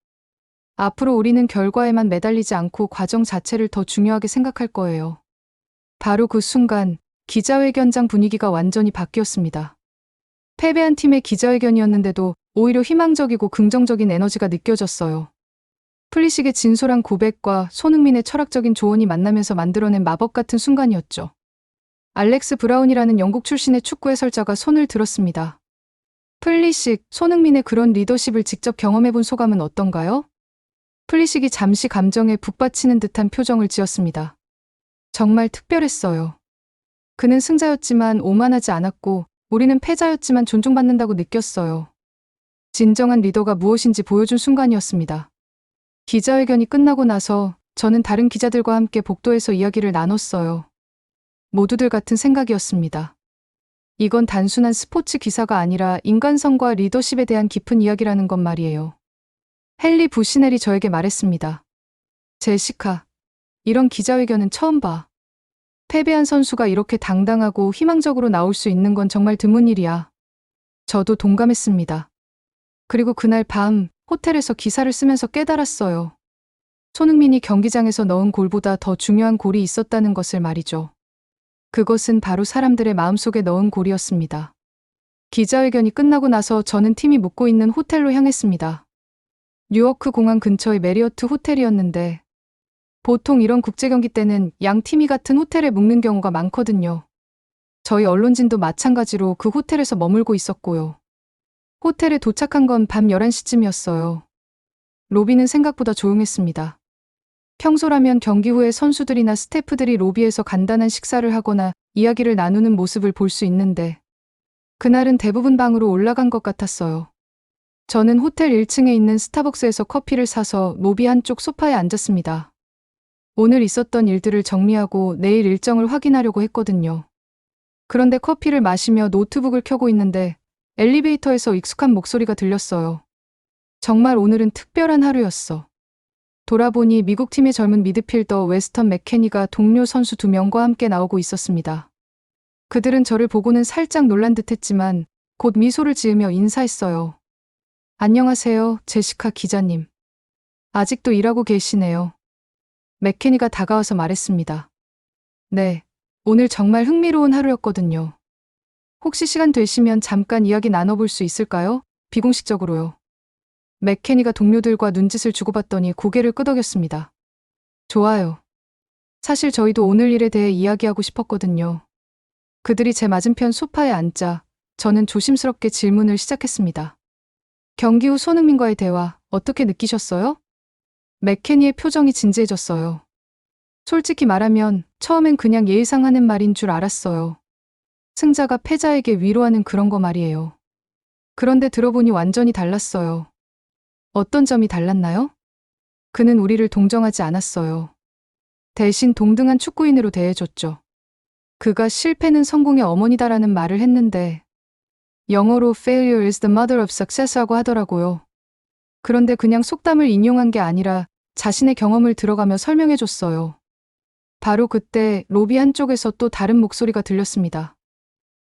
Speaker 2: 앞으로 우리는 결과에만 매달리지 않고 과정 자체를 더 중요하게 생각할 거예요. 바로 그 순간 기자회견장 분위기가 완전히 바뀌었습니다. 패배한 팀의 기자회견이었는데도 오히려 희망적이고 긍정적인 에너지가 느껴졌어요. 플리식의 진솔한 고백과 손흥민의 철학적인 조언이 만나면서 만들어낸 마법 같은 순간이었죠. 알렉스 브라운이라는 영국 출신의 축구 해설자가 손을 들었습니다. 플리식, 손흥민의 그런 리더십을 직접 경험해본 소감은 어떤가요? 플리식이 잠시 감정에 북받치는 듯한 표정을 지었습니다. 정말 특별했어요. 그는 승자였지만 오만하지 않았고 우리는 패자였지만 존중받는다고 느꼈어요. 진정한 리더가 무엇인지 보여준 순간이었습니다. 기자회견이 끝나고 나서 저는 다른 기자들과 함께 복도에서 이야기를 나눴어요. 모두들 같은 생각이었습니다. 이건 단순한 스포츠 기사가 아니라 인간성과 리더십에 대한 깊은 이야기라는 것 말이에요. 헨리 부시넬이 저에게 말했습니다. 제시카, 이런 기자회견은 처음 봐. 패배한 선수가 이렇게 당당하고 희망적으로 나올 수 있는 건 정말 드문 일이야. 저도 동감했습니다. 그리고 그날 밤 호텔에서 기사를 쓰면서 깨달았어요. 손흥민이 경기장에서 넣은 골보다 더 중요한 골이 있었다는 것을 말이죠. 그것은 바로 사람들의 마음속에 넣은 골이었습니다. 기자회견이 끝나고 나서 저는 팀이 묵고 있는 호텔로 향했습니다. 뉴워크 공항 근처의 메리어트 호텔이었는데 보통 이런 국제경기 때는 양 팀이 같은 호텔에 묵는 경우가 많거든요. 저희 언론진도 마찬가지로 그 호텔에서 머물고 있었고요. 호텔에 도착한 건 밤 11시쯤이었어요. 로비는 생각보다 조용했습니다. 평소라면 경기 후에 선수들이나 스태프들이 로비에서 간단한 식사를 하거나 이야기를 나누는 모습을 볼 수 있는데 그날은 대부분 방으로 올라간 것 같았어요. 저는 호텔 1층에 있는 스타벅스에서 커피를 사서 로비 한쪽 소파에 앉았습니다. 오늘 있었던 일들을 정리하고 내일 일정을 확인하려고 했거든요. 그런데 커피를 마시며 노트북을 켜고 있는데 엘리베이터에서 익숙한 목소리가 들렸어요. 정말 오늘은 특별한 하루였어. 돌아보니 미국 팀의 젊은 미드필더 웨스턴 맥케니가 동료 선수 2명과 함께 나오고 있었습니다. 그들은 저를 보고는 살짝 놀란 듯했지만 곧 미소를 지으며 인사했어요. 안녕하세요, 제시카 기자님. 아직도 일하고 계시네요. 맥케니가 다가와서 말했습니다. 네, 오늘 정말 흥미로운 하루였거든요. 혹시 시간 되시면 잠깐 이야기 나눠볼 수 있을까요? 비공식적으로요. 맥케니가 동료들과 눈짓을 주고받더니 고개를 끄덕였습니다. 좋아요. 사실 저희도 오늘 일에 대해 이야기하고 싶었거든요. 그들이 제 맞은편 소파에 앉자 저는 조심스럽게 질문을 시작했습니다. 경기 후 손흥민과의 대화 어떻게 느끼셨어요? 맥케니의 표정이 진지해졌어요. 솔직히 말하면 처음엔 그냥 예의상 하는 말인 줄 알았어요. 승자가 패자에게 위로하는 그런 거 말이에요. 그런데 들어보니 완전히 달랐어요. 어떤 점이 달랐나요? 그는 우리를 동정하지 않았어요. 대신 동등한 축구인으로 대해줬죠. 그가 실패는 성공의 어머니다라는 말을 했는데 영어로 failure is the mother of success라고 하더라고요. 그런데 그냥 속담을 인용한 게 아니라 자신의 경험을 들어가며 설명해줬어요. 바로 그때 로비 한쪽에서 또 다른 목소리가 들렸습니다.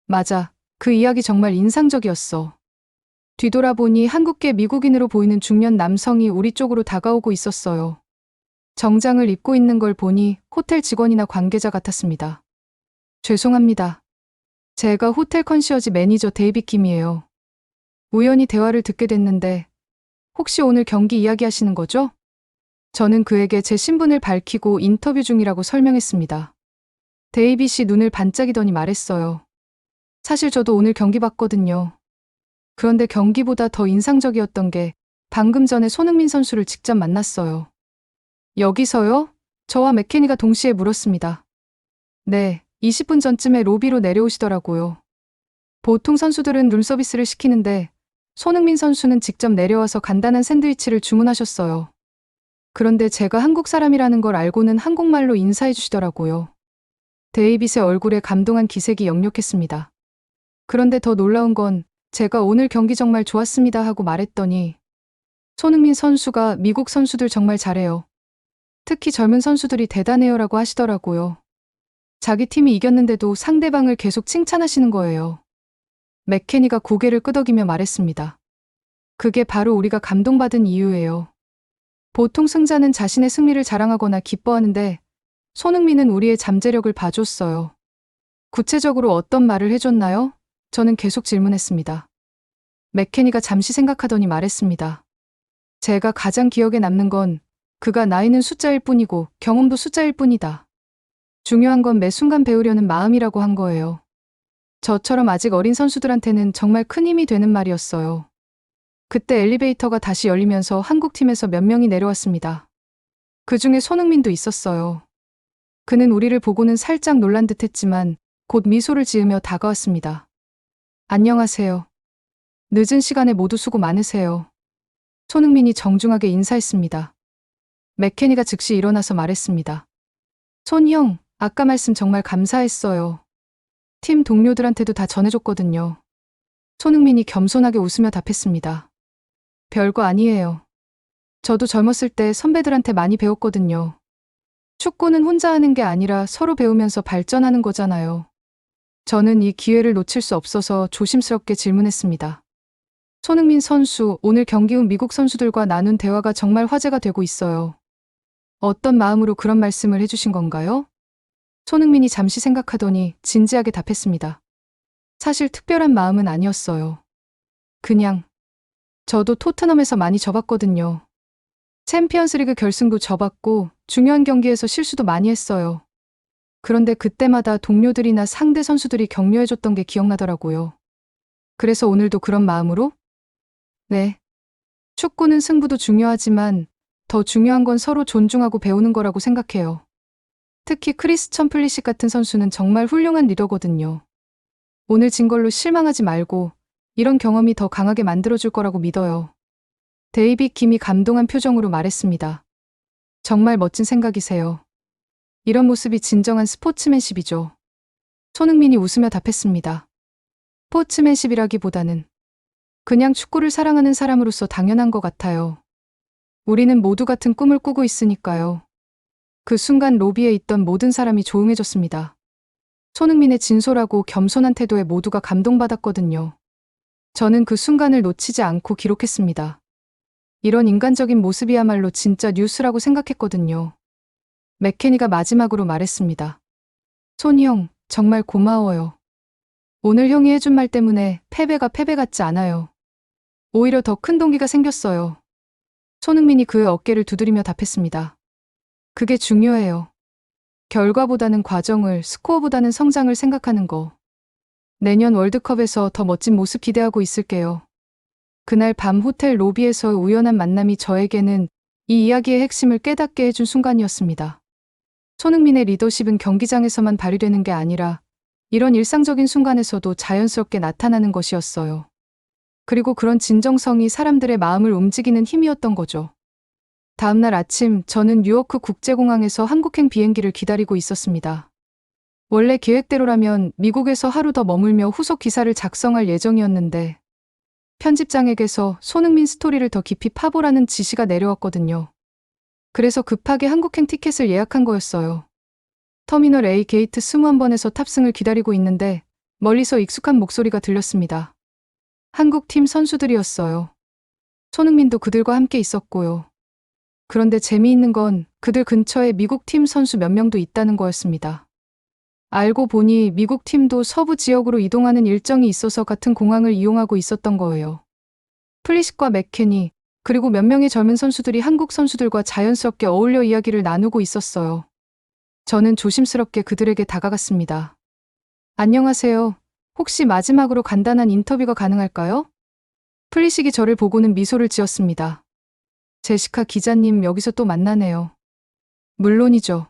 Speaker 2: 맞아, 그 이야기 정말 인상적이었어. 뒤돌아보니 한국계 미국인으로 보이는 중년 남성이 우리 쪽으로 다가오고 있었어요. 정장을 입고 있는 걸 보니 호텔 직원이나 관계자 같았습니다. 죄송합니다. 제가 호텔 컨시어지 매니저 데이빗 김이에요. 우연히 대화를 듣게 됐는데 혹시 오늘 경기 이야기하시는 거죠? 저는 그에게 제 신분을 밝히고 인터뷰 중이라고 설명했습니다. 데이빗이 눈을 반짝이더니 말했어요. 사실 저도 오늘 경기 봤거든요. 그런데 경기보다 더 인상적이었던 게 방금 전에 손흥민 선수를 직접 만났어요. 여기서요? 저와 맥케니가 동시에 물었습니다. 네, 20분 전쯤에 로비로 내려오시더라고요. 보통 선수들은 룸서비스를 시키는데 손흥민 선수는 직접 내려와서 간단한 샌드위치를 주문하셨어요. 그런데 제가 한국 사람이라는 걸 알고는 한국말로 인사해 주시더라고요. 데이빗의 얼굴에 감동한 기색이 역력했습니다. 그런데 더 놀라운 건 제가 오늘 경기 정말 좋았습니다 하고 말했더니 손흥민 선수가 미국 선수들 정말 잘해요. 특히 젊은 선수들이 대단해요라고 하시더라고요. 자기 팀이 이겼는데도 상대방을 계속 칭찬하시는 거예요. 맥케니가 고개를 끄덕이며 말했습니다. 그게 바로 우리가 감동받은 이유예요. 보통 승자는 자신의 승리를 자랑하거나 기뻐하는데 손흥민은 우리의 잠재력을 봐줬어요. 구체적으로 어떤 말을 해줬나요? 저는 계속 질문했습니다. 맥케니가 잠시 생각하더니 말했습니다. 제가 가장 기억에 남는 건 그가 나이는 숫자일 뿐이고 경험도 숫자일 뿐이다. 중요한 건 매 순간 배우려는 마음이라고 한 거예요. 저처럼 아직 어린 선수들한테는 정말 큰 힘이 되는 말이었어요. 그때 엘리베이터가 다시 열리면서 한국팀에서 몇 명이 내려왔습니다. 그중에 손흥민도 있었어요. 그는 우리를 보고는 살짝 놀란 듯 했지만 곧 미소를 지으며 다가왔습니다. 안녕하세요. 늦은 시간에 모두 수고 많으세요. 손흥민이 정중하게 인사했습니다. 맥케니가 즉시 일어나서 말했습니다. 손 형, 아까 말씀 정말 감사했어요. 팀 동료들한테도 다 전해줬거든요. 손흥민이 겸손하게 웃으며 답했습니다. 별거 아니에요. 저도 젊었을 때 선배들한테 많이 배웠거든요. 축구는 혼자 하는 게 아니라 서로 배우면서 발전하는 거잖아요. 저는 이 기회를 놓칠 수 없어서 조심스럽게 질문했습니다. 손흥민 선수, 오늘 경기 후 미국 선수들과 나눈 대화가 정말 화제가 되고 있어요. 어떤 마음으로 그런 말씀을 해주신 건가요? 손흥민이 잠시 생각하더니 진지하게 답했습니다. 사실 특별한 마음은 아니었어요. 그냥 저도 토트넘에서 많이 져봤거든요. 챔피언스리그 결승도 져봤고 중요한 경기에서 실수도 많이 했어요. 그런데 그때마다 동료들이나 상대 선수들이 격려해줬던 게 기억나더라고요. 그래서 오늘도 그런 마음으로? 네. 축구는 승부도 중요하지만 더 중요한 건 서로 존중하고 배우는 거라고 생각해요. 특히 크리스천 플리식 같은 선수는 정말 훌륭한 리더거든요. 오늘 진 걸로 실망하지 말고 이런 경험이 더 강하게 만들어줄 거라고 믿어요. 데이빗 김이 감동한 표정으로 말했습니다. 정말 멋진 생각이세요. 이런 모습이 진정한 스포츠맨십이죠. 손흥민이 웃으며 답했습니다. 스포츠맨십이라기보다는 그냥 축구를 사랑하는 사람으로서 당연한 것 같아요. 우리는 모두 같은 꿈을 꾸고 있으니까요. 그 순간 로비에 있던 모든 사람이 조용해졌습니다. 손흥민의 진솔하고 겸손한 태도에 모두가 감동받았거든요. 저는 그 순간을 놓치지 않고 기록했습니다. 이런 인간적인 모습이야말로 진짜 뉴스라고 생각했거든요. 맥케니가 마지막으로 말했습니다. 손 형, 정말 고마워요. 오늘 형이 해준 말 때문에 패배가 패배 같지 않아요. 오히려 더 큰 동기가 생겼어요. 손흥민이 그의 어깨를 두드리며 답했습니다. 그게 중요해요. 결과보다는 과정을, 스코어보다는 성장을 생각하는 거. 내년 월드컵에서 더 멋진 모습 기대하고 있을게요. 그날 밤 호텔 로비에서의 우연한 만남이 저에게는 이 이야기의 핵심을 깨닫게 해준 순간이었습니다. 손흥민의 리더십은 경기장에서만 발휘되는 게 아니라 이런 일상적인 순간에서도 자연스럽게 나타나는 것이었어요. 그리고 그런 진정성이 사람들의 마음을 움직이는 힘이었던 거죠. 다음날 아침 저는 뉴요크 국제공항에서 한국행 비행기를 기다리고 있었습니다. 원래 계획대로라면 미국에서 하루 더 머물며 후속 기사를 작성할 예정이었는데 편집장에게서 손흥민 스토리를 더 깊이 파보라는 지시가 내려왔거든요. 그래서 급하게 한국행 티켓을 예약한 거였어요. 터미널 A 게이트 21번에서 탑승을 기다리고 있는데 멀리서 익숙한 목소리가 들렸습니다. 한국팀 선수들이었어요. 손흥민도 그들과 함께 있었고요. 그런데 재미있는 건 그들 근처에 미국 팀 선수 몇 명도 있다는 거였습니다. 알고 보니 미국 팀도 서부 지역으로 이동하는 일정이 있어서 같은 공항을 이용하고 있었던 거예요. 플리식과 맥케니, 그리고 몇 명의 젊은 선수들이 한국 선수들과 자연스럽게 어울려 이야기를 나누고 있었어요. 저는 조심스럽게 그들에게 다가갔습니다. 안녕하세요. 혹시 마지막으로 간단한 인터뷰가 가능할까요? 플리식이 저를 보고는 미소를 지었습니다. 제시카 기자님, 여기서 또 만나네요. 물론이죠.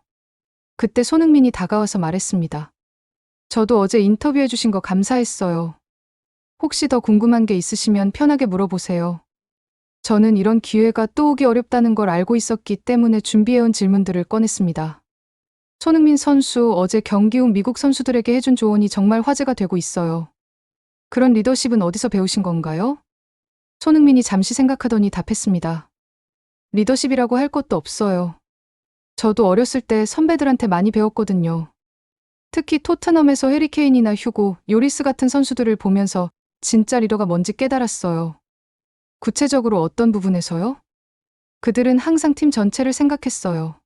Speaker 2: 그때 손흥민이 다가와서 말했습니다. 저도 어제 인터뷰해 주신 거 감사했어요. 혹시 더 궁금한 게 있으시면 편하게 물어보세요. 저는 이런 기회가 또 오기 어렵다는 걸 알고 있었기 때문에 준비해온 질문들을 꺼냈습니다. 손흥민 선수, 어제 경기 후 미국 선수들에게 해준 조언이 정말 화제가 되고 있어요. 그런 리더십은 어디서 배우신 건가요? 손흥민이 잠시 생각하더니 답했습니다. 리더십이라고 할 것도 없어요. 저도 어렸을 때 선배들한테 많이 배웠거든요. 특히 토트넘에서 해리케인이나 휴고, 요리스 같은 선수들을 보면서 진짜 리더가 뭔지 깨달았어요. 구체적으로 어떤 부분에서요? 그들은 항상 팀 전체를 생각했어요.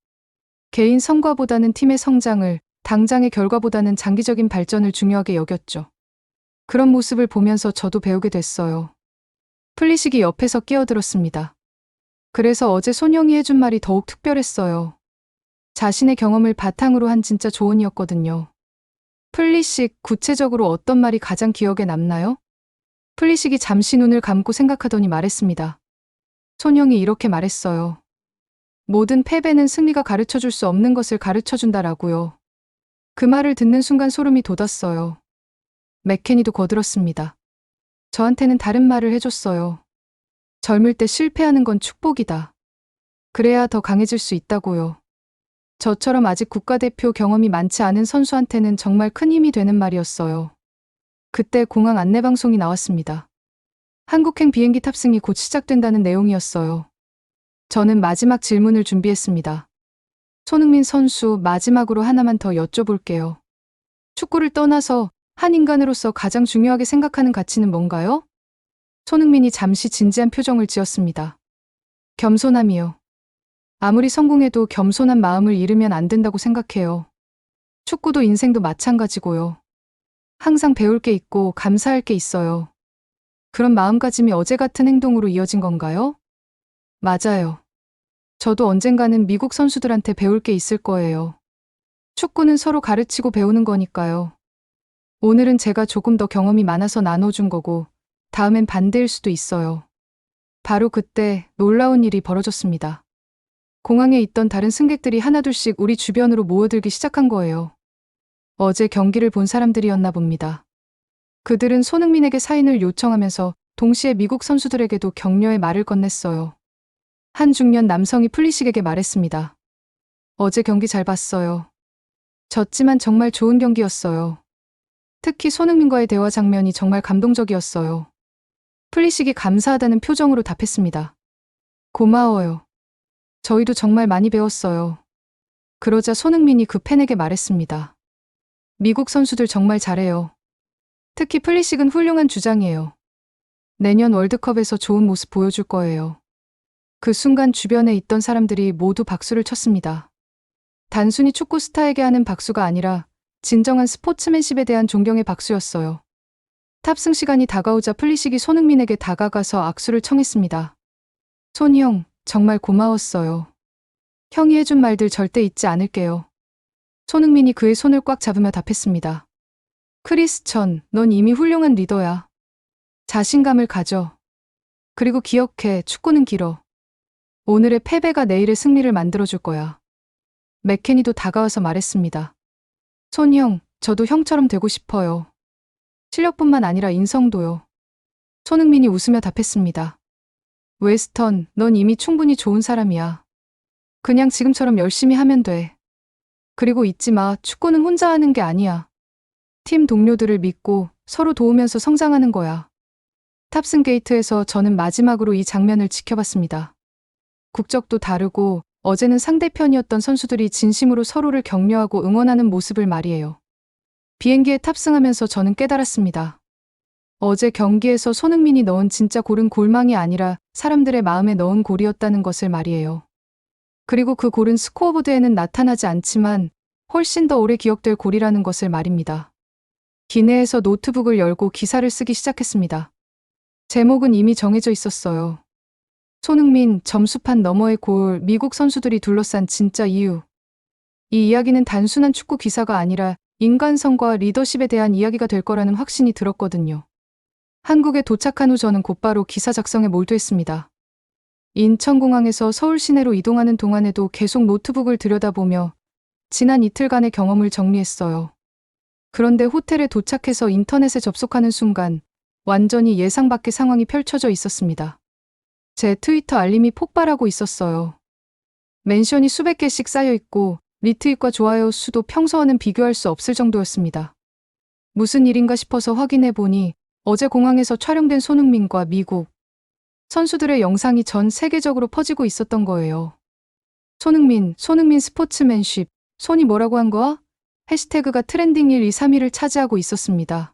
Speaker 2: 개인 성과보다는 팀의 성장을, 당장의 결과보다는 장기적인 발전을 중요하게 여겼죠. 그런 모습을 보면서 저도 배우게 됐어요. 플리식이 옆에서 끼어들었습니다. 그래서 어제 손영이 해준 말이 더욱 특별했어요. 자신의 경험을 바탕으로 한 진짜 조언이었거든요. 플리식, 구체적으로 어떤 말이 가장 기억에 남나요? 플리식이 잠시 눈을 감고 생각하더니 말했습니다. 손영이 이렇게 말했어요. 모든 패배는 승리가 가르쳐줄 수 없는 것을 가르쳐준다라고요. 그 말을 듣는 순간 소름이 돋았어요. 맥케니도 거들었습니다. 저한테는 다른 말을 해줬어요. 젊을 때 실패하는 건 축복이다. 그래야 더 강해질 수 있다고요. 저처럼 아직 국가대표 경험이 많지 않은 선수한테는 정말 큰 힘이 되는 말이었어요. 그때 공항 안내방송이 나왔습니다. 한국행 비행기 탑승이 곧 시작된다는 내용이었어요. 저는 마지막 질문을 준비했습니다. 손흥민 선수, 마지막으로 하나만 더 여쭤볼게요. 축구를 떠나서 한 인간으로서 가장 중요하게 생각하는 가치는 뭔가요? 손흥민이 잠시 진지한 표정을 지었습니다. 겸손함이요. 아무리 성공해도 겸손한 마음을 잃으면 안 된다고 생각해요. 축구도 인생도 마찬가지고요. 항상 배울 게 있고 감사할 게 있어요. 그런 마음가짐이 어제 같은 행동으로 이어진 건가요? 맞아요. 저도 언젠가는 미국 선수들한테 배울 게 있을 거예요. 축구는 서로 가르치고 배우는 거니까요. 오늘은 제가 조금 더 경험이 많아서 나눠준 거고, 다음엔 반대일 수도 있어요. 바로 그때 놀라운 일이 벌어졌습니다. 공항에 있던 다른 승객들이 하나둘씩 우리 주변으로 모여들기 시작한 거예요. 어제 경기를 본 사람들이었나 봅니다. 그들은 손흥민에게 사인을 요청하면서 동시에 미국 선수들에게도 격려의 말을 건넸어요. 한 중년 남성이 플리식에게 말했습니다. 어제 경기 잘 봤어요. 졌지만 정말 좋은 경기였어요. 특히 손흥민과의 대화 장면이 정말 감동적이었어요. 플리식이 감사하다는 표정으로 답했습니다. 고마워요. 저희도 정말 많이 배웠어요. 그러자 손흥민이 그 팬에게 말했습니다. 미국 선수들 정말 잘해요. 특히 플리식은 훌륭한 주장이에요. 내년 월드컵에서 좋은 모습 보여줄 거예요. 그 순간 주변에 있던 사람들이 모두 박수를 쳤습니다. 단순히 축구 스타에게 하는 박수가 아니라 진정한 스포츠맨십에 대한 존경의 박수였어요. 탑승 시간이 다가오자 플리식이 손흥민에게 다가가서 악수를 청했습니다. 손이 형, 정말 고마웠어요. 형이 해준 말들 절대 잊지 않을게요. 손흥민이 그의 손을 꽉 잡으며 답했습니다. 크리스천, 넌 이미 훌륭한 리더야. 자신감을 가져. 그리고 기억해, 축구는 길어. 오늘의 패배가 내일의 승리를 만들어줄 거야. 맥케니도 다가와서 말했습니다. 손 형, 저도 형처럼 되고 싶어요. 실력뿐만 아니라 인성도요. 손흥민이 웃으며 답했습니다. 웨스턴, 넌 이미 충분히 좋은 사람이야. 그냥 지금처럼 열심히 하면 돼. 그리고 잊지 마, 축구는 혼자 하는 게 아니야. 팀 동료들을 믿고 서로 도우면서 성장하는 거야. 탑승 게이트에서 저는 마지막으로 이 장면을 지켜봤습니다. 국적도 다르고 어제는 상대편이었던 선수들이 진심으로 서로를 격려하고 응원하는 모습을 말이에요. 비행기에 탑승하면서 저는 깨달았습니다. 어제 경기에서 손흥민이 넣은 진짜 골은 골망이 아니라 사람들의 마음에 넣은 골이었다는 것을 말이에요. 그리고 그 골은 스코어보드에는 나타나지 않지만 훨씬 더 오래 기억될 골이라는 것을 말입니다. 기내에서 노트북을 열고 기사를 쓰기 시작했습니다. 제목은 이미 정해져 있었어요. 손흥민, 점수판 너머의 골, 미국 선수들이 둘러싼 진짜 이유. 이 이야기는 단순한 축구 기사가 아니라 인간성과 리더십에 대한 이야기가 될 거라는 확신이 들었거든요. 한국에 도착한 후 저는 곧바로 기사 작성에 몰두했습니다. 인천공항에서 서울 시내로 이동하는 동안에도 계속 노트북을 들여다보며 지난 이틀간의 경험을 정리했어요. 그런데 호텔에 도착해서 인터넷에 접속하는 순간 완전히 예상 밖의 상황이 펼쳐져 있었습니다. 제 트위터 알림이 폭발하고 있었어요. 멘션이 수백 개씩 쌓여 있고 리트윗과 좋아요 수도 평소와는 비교할 수 없을 정도였습니다. 무슨 일인가 싶어서 확인해 보니 어제 공항에서 촬영된 손흥민과 미국 선수들의 영상이 전 세계적으로 퍼지고 있었던 거예요. 손흥민 스포츠맨십, 손이 뭐라고 한 거야? 해시태그가 트렌딩 1, 2, 3위를 차지하고 있었습니다.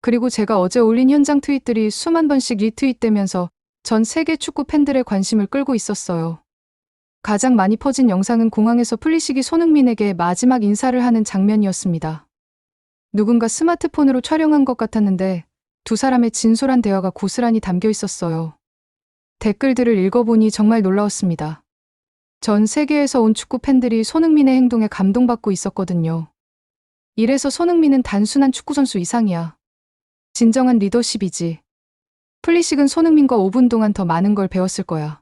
Speaker 2: 그리고 제가 어제 올린 현장 트윗들이 수만 번씩 리트윗되면서 전 세계 축구 팬들의 관심을 끌고 있었어요. 가장 많이 퍼진 영상은 공항에서 플리식이 손흥민에게 마지막 인사를 하는 장면이었습니다. 누군가 스마트폰으로 촬영한 것 같았는데 두 사람의 진솔한 대화가 고스란히 담겨 있었어요. 댓글들을 읽어보니 정말 놀라웠습니다. 전 세계에서 온 축구 팬들이 손흥민의 행동에 감동받고 있었거든요. 이래서 손흥민은 단순한 축구선수 이상이야. 진정한 리더십이지. 플리식은 손흥민과 5분 동안 더 많은 걸 배웠을 거야.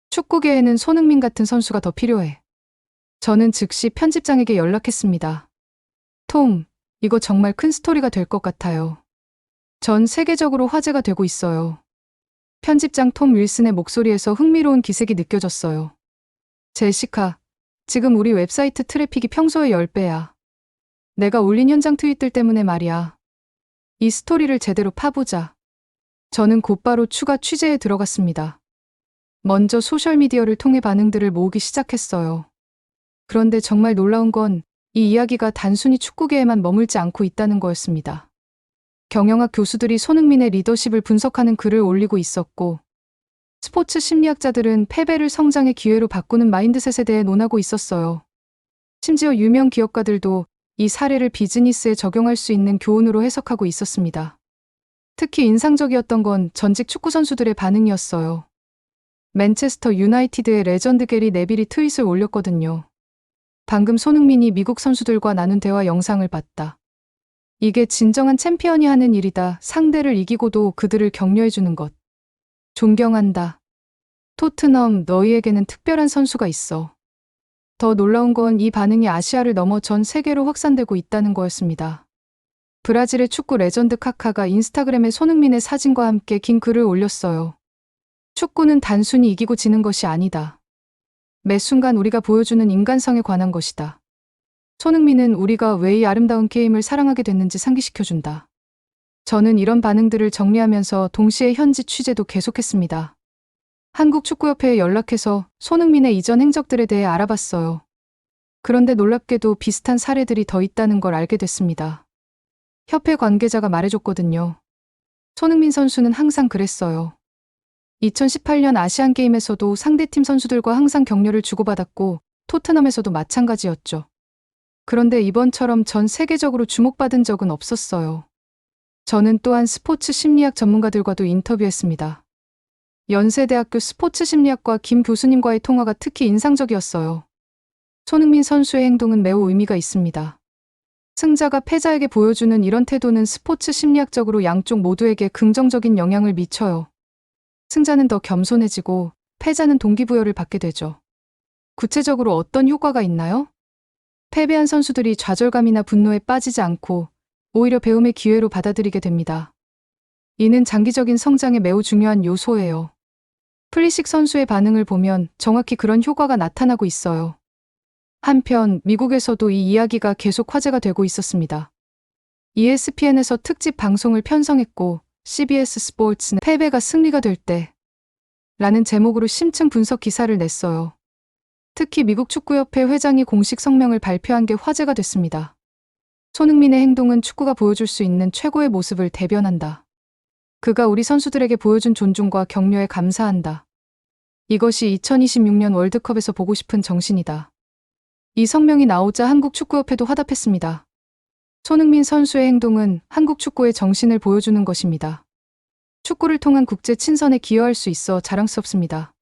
Speaker 2: 축구계에는 손흥민 같은 선수가 더 필요해. 저는 즉시 편집장에게 연락했습니다. 톰, 이거 정말 큰 스토리가 될 것 같아요. 전 세계적으로 화제가 되고 있어요. 편집장 톰 윌슨의 목소리에서 흥미로운 기색이 느껴졌어요. 제시카, 지금 우리 웹사이트 트래픽이 평소의 10배야. 내가 올린 현장 트윗들 때문에 말이야. 이 스토리를 제대로 파보자. 저는 곧바로 추가 취재에 들어갔습니다. 먼저 소셜미디어를 통해 반응들을 모으기 시작했어요. 그런데 정말 놀라운 건 이 이야기가 단순히 축구계에만 머물지 않고 있다는 거였습니다. 경영학 교수들이 손흥민의 리더십을 분석하는 글을 올리고 있었고, 스포츠 심리학자들은 패배를 성장의 기회로 바꾸는 마인드셋에 대해 논하고 있었어요. 심지어 유명 기업가들도 이 사례를 비즈니스에 적용할 수 있는 교훈으로 해석하고 있었습니다. 특히 인상적이었던 건 전직 축구 선수들의 반응이었어요. 맨체스터 유나이티드의 레전드 게리 네빌이 트윗을 올렸거든요. 방금 손흥민이 미국 선수들과 나눈 대화 영상을 봤다. 이게 진정한 챔피언이 하는 일이다. 상대를 이기고도 그들을 격려해주는 것. 존경한다. 토트넘, 너희에게는 특별한 선수가 있어. 더 놀라운 건 이 반응이 아시아를 넘어 전 세계로 확산되고 있다는 거였습니다. 브라질의 축구 레전드 카카가 인스타그램에 손흥민의 사진과 함께 긴 글을 올렸어요. 축구는 단순히 이기고 지는 것이 아니다. 매 순간 우리가 보여주는 인간성에 관한 것이다. 손흥민은 우리가 왜 이 아름다운 게임을 사랑하게 됐는지 상기시켜준다. 저는 이런 반응들을 정리하면서 동시에 현지 취재도 계속했습니다. 한국축구협회에 연락해서 손흥민의 이전 행적들에 대해 알아봤어요. 그런데 놀랍게도 비슷한 사례들이 더 있다는 걸 알게 됐습니다. 협회 관계자가 말해줬거든요. 손흥민 선수는 항상 그랬어요. 2018년 아시안게임에서도 상대팀 선수들과 항상 격려를 주고받았고 토트넘에서도 마찬가지였죠. 그런데 이번처럼 전 세계적으로 주목받은 적은 없었어요. 저는 또한 스포츠 심리학 전문가들과도 인터뷰했습니다. 연세대학교 스포츠 심리학과 김 교수님과의 통화가 특히 인상적이었어요. 손흥민 선수의 행동은 매우 의미가 있습니다. 승자가 패자에게 보여주는 이런 태도는 스포츠 심리학적으로 양쪽 모두에게 긍정적인 영향을 미쳐요. 승자는 더 겸손해지고 패자는 동기부여를 받게 되죠. 구체적으로 어떤 효과가 있나요? 패배한 선수들이 좌절감이나 분노에 빠지지 않고 오히려 배움의 기회로 받아들이게 됩니다. 이는 장기적인 성장에 매우 중요한 요소예요. 플리식 선수의 반응을 보면 정확히 그런 효과가 나타나고 있어요. 한편 미국에서도 이 이야기가 계속 화제가 되고 있었습니다. ESPN에서 특집 방송을 편성했고 CBS 스포츠는 패배가 승리가 될 때 라는 제목으로 심층 분석 기사를 냈어요. 특히 미국 축구협회 회장이 공식 성명을 발표한 게 화제가 됐습니다. 손흥민의 행동은 축구가 보여줄 수 있는 최고의 모습을 대변한다. 그가 우리 선수들에게 보여준 존중과 격려에 감사한다. 이것이 2026년 월드컵에서 보고 싶은 정신이다. 이 성명이 나오자 한국 축구협회도 화답했습니다. 손흥민 선수의 행동은 한국 축구의 정신을 보여주는 것입니다. 축구를 통한 국제 친선에 기여할 수 있어 자랑스럽습니다.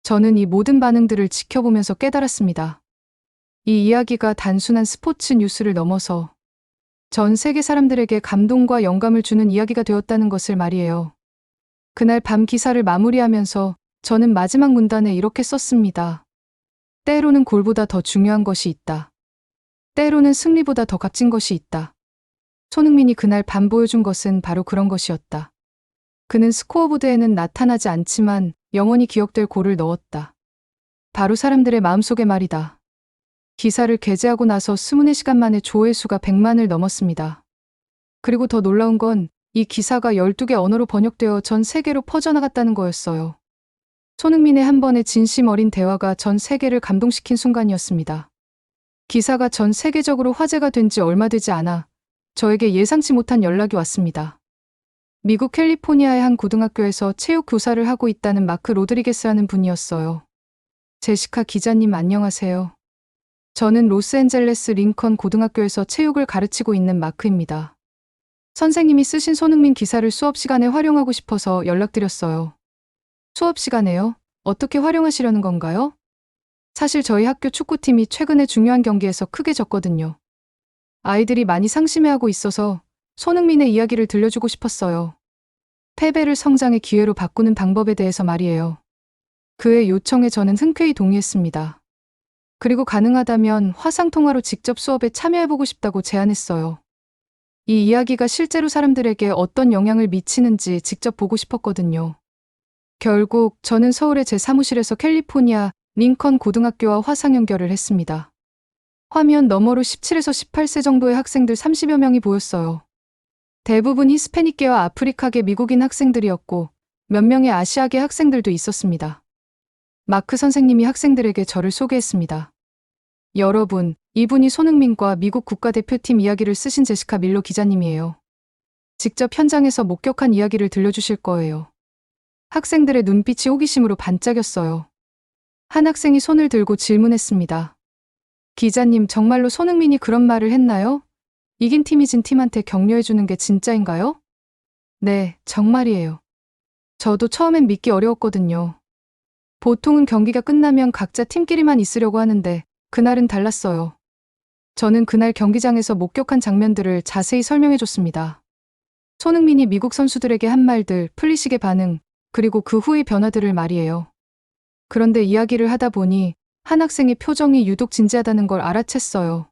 Speaker 2: 저는 이 모든 반응들을 지켜보면서 깨달았습니다. 이 이야기가 단순한 스포츠 뉴스를 넘어서 전 세계 사람들에게 감동과 영감을 주는 이야기가 되었다는 것을 말이에요. 그날 밤 기사를 마무리하면서 저는 마지막 문단에 이렇게 썼습니다. 때로는 골보다 더 중요한 것이 있다. 때로는 승리보다 더 값진 것이 있다. 손흥민이 그날 밤 보여준 것은 바로 그런 것이었다. 그는 스코어보드에는 나타나지 않지만 영원히 기억될 골을 넣었다. 바로 사람들의 마음속의 말이다. 기사를 게재하고 나서 24시간 만에 조회수가 100만을 넘었습니다. 그리고 더 놀라운 건 이 기사가 12개 언어로 번역되어 전 세계로 퍼져나갔다는 거였어요. 손흥민의 한 번의 진심 어린 대화가 전 세계를 감동시킨 순간이었습니다. 기사가 전 세계적으로 화제가 된 지 얼마 되지 않아 저에게 예상치 못한 연락이 왔습니다. 미국 캘리포니아의 한 고등학교에서 체육 교사를 하고 있다는 마크 로드리게스라는 분이었어요. 제시카 기자님 안녕하세요. 저는 로스앤젤레스 링컨 고등학교에서 체육을 가르치고 있는 마크입니다. 선생님이 쓰신 손흥민 기사를 수업 시간에 활용하고 싶어서 연락드렸어요. 수업 시간에요? 어떻게 활용하시려는 건가요? 사실 저희 학교 축구팀이 최근에 중요한 경기에서 크게 졌거든요. 아이들이 많이 상심해하고 있어서 손흥민의 이야기를 들려주고 싶었어요. 패배를 성장의 기회로 바꾸는 방법에 대해서 말이에요. 그의 요청에 저는 흔쾌히 동의했습니다. 그리고 가능하다면 화상통화로 직접 수업에 참여해보고 싶다고 제안했어요. 이 이야기가 실제로 사람들에게 어떤 영향을 미치는지 직접 보고 싶었거든요. 결국 저는 서울의 제 사무실에서 캘리포니아 링컨 고등학교와 화상 연결을 했습니다. 화면 너머로 17에서 18세 정도의 학생들 30여 명이 보였어요. 대부분 히스패닉계와 아프리카계 미국인 학생들이었고 몇 명의 아시아계 학생들도 있었습니다. 마크 선생님이 학생들에게 저를 소개했습니다. 여러분, 이분이 손흥민과 미국 국가대표팀 이야기를 쓰신 제시카 밀러 기자님이에요. 직접 현장에서 목격한 이야기를 들려주실 거예요. 학생들의 눈빛이 호기심으로 반짝였어요. 한 학생이 손을 들고 질문했습니다. 기자님, 정말로 손흥민이 그런 말을 했나요? 이긴 팀이 진 팀한테 격려해주는 게 진짜인가요? 네, 정말이에요. 저도 처음엔 믿기 어려웠거든요. 보통은 경기가 끝나면 각자 팀끼리만 있으려고 하는데 그날은 달랐어요. 저는 그날 경기장에서 목격한 장면들을 자세히 설명해줬습니다. 손흥민이 미국 선수들에게 한 말들, 플리식의 반응, 그리고 그 후의 변화들을 말이에요. 그런데 이야기를 하다 보니 한 학생의 표정이 유독 진지하다는 걸 알아챘어요.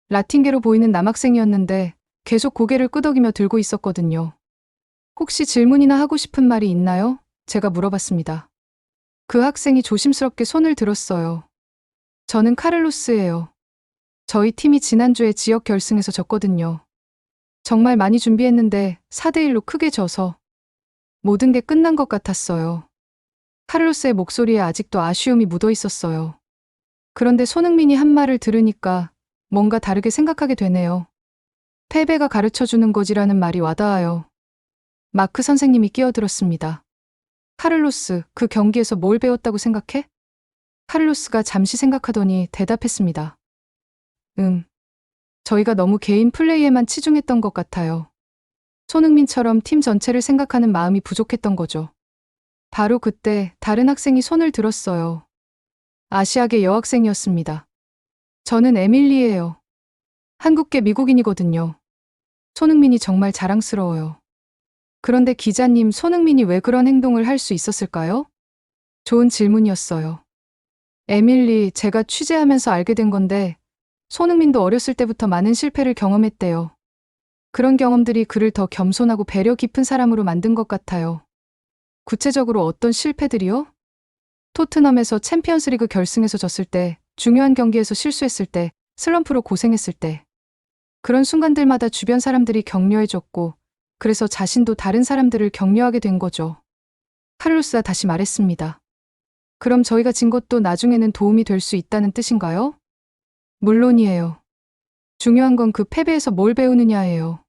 Speaker 2: 라틴계로 보이는 남학생이었는데 계속 고개를 끄덕이며 들고 있었거든요. 혹시 질문이나 하고 싶은 말이 있나요? 제가 물어봤습니다. 그 학생이 조심스럽게 손을 들었어요. 저는 카를로스예요. 저희 팀이 지난주에 지역 결승에서 졌거든요. 정말 많이 준비했는데 4대1로 크게 져서 모든 게 끝난 것 같았어요. 카를로스의 목소리에 아직도 아쉬움이 묻어 있었어요. 그런데 손흥민이 한 말을 들으니까 뭔가 다르게 생각하게 되네요. 패배가 가르쳐주는 거지라는 말이 와닿아요. 마크 선생님이 끼어들었습니다. 카를로스, 그 경기에서 뭘 배웠다고 생각해? 카를로스가 잠시 생각하더니 대답했습니다. 저희가 너무 개인 플레이에만 치중했던 것 같아요. 손흥민처럼 팀 전체를 생각하는 마음이 부족했던 거죠. 바로 그때 다른 학생이 손을 들었어요. 아시아계 여학생이었습니다. 저는 에밀리예요. 한국계 미국인이거든요. 손흥민이 정말 자랑스러워요. 그런데 기자님, 손흥민이 왜 그런 행동을 할 수 있었을까요? 좋은 질문이었어요. 에밀리, 제가 취재하면서 알게 된 건데, 손흥민도 어렸을 때부터 많은 실패를 경험했대요. 그런 경험들이 그를 더 겸손하고 배려 깊은 사람으로 만든 것 같아요. 구체적으로 어떤 실패들이요? 토트넘에서 챔피언스리그 결승에서 졌을 때, 중요한 경기에서 실수했을 때, 슬럼프로 고생했을 때. 그런 순간들마다 주변 사람들이 격려해줬고, 그래서 자신도 다른 사람들을 격려하게 된 거죠. 카를로스가 다시 말했습니다. 그럼 저희가 진 것도 나중에는 도움이 될 수 있다는 뜻인가요? 물론이에요. 중요한 건 그 패배에서 뭘 배우느냐예요.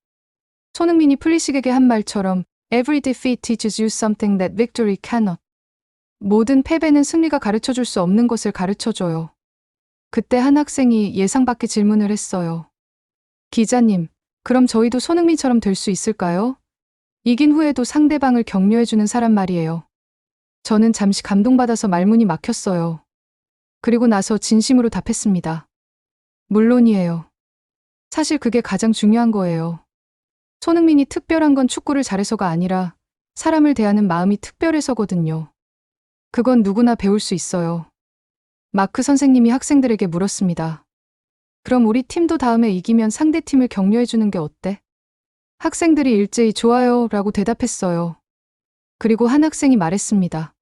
Speaker 2: 손흥민이 플리식에게 한 말처럼 Every defeat teaches you something that victory cannot. 모든 패배는 승리가 가르쳐줄 수 없는 것을 가르쳐줘요. 그때 한 학생이 예상 밖의 질문을 했어요. 기자님, 그럼 저희도 손흥민처럼 될 수 있을까요? 이긴 후에도 상대방을 격려해주는 사람 말이에요. 저는 잠시 감동받아서 말문이 막혔어요. 그리고 나서 진심으로 답했습니다. 물론이에요. 사실 그게 가장 중요한 거예요. 손흥민이 특별한 건 축구를 잘해서가 아니라 사람을 대하는 마음이 특별해서거든요. 그건 누구나 배울 수 있어요. 마크 선생님이 학생들에게 물었습니다. 그럼 우리 팀도 다음에 이기면 상대팀을 격려해주는 게 어때? 학생들이 일제히 좋아요 라고 대답했어요. 그리고 한 학생이 말했습니다.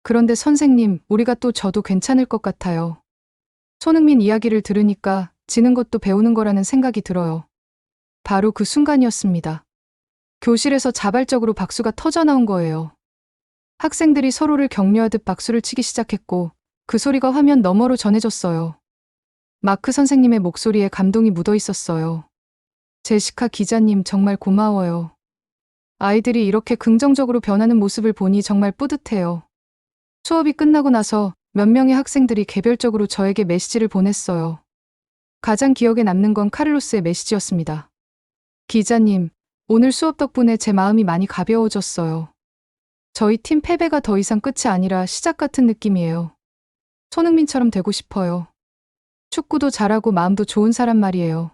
Speaker 2: 그런데 선생님, 우리가 또 져도 괜찮을 것 같아요. 손흥민 이야기를 들으니까 지는 것도 배우는 거라는 생각이 들어요. 바로 그 순간이었습니다. 교실에서 자발적으로 박수가 터져 나온 거예요. 학생들이 서로를 격려하듯 박수를 치기 시작했고 그 소리가 화면 너머로 전해졌어요. 마크 선생님의 목소리에 감동이 묻어 있었어요. 제시카 기자님, 정말 고마워요. 아이들이 이렇게 긍정적으로 변하는 모습을 보니 정말 뿌듯해요. 수업이 끝나고 나서 몇 명의 학생들이 개별적으로 저에게 메시지를 보냈어요. 가장 기억에 남는 건 카를로스의 메시지였습니다. 기자님, 오늘 수업 덕분에 제 마음이 많이 가벼워졌어요. 저희 팀 패배가 더 이상 끝이 아니라 시작 같은 느낌이에요. 손흥민처럼 되고 싶어요. 축구도 잘하고 마음도 좋은 사람 말이에요.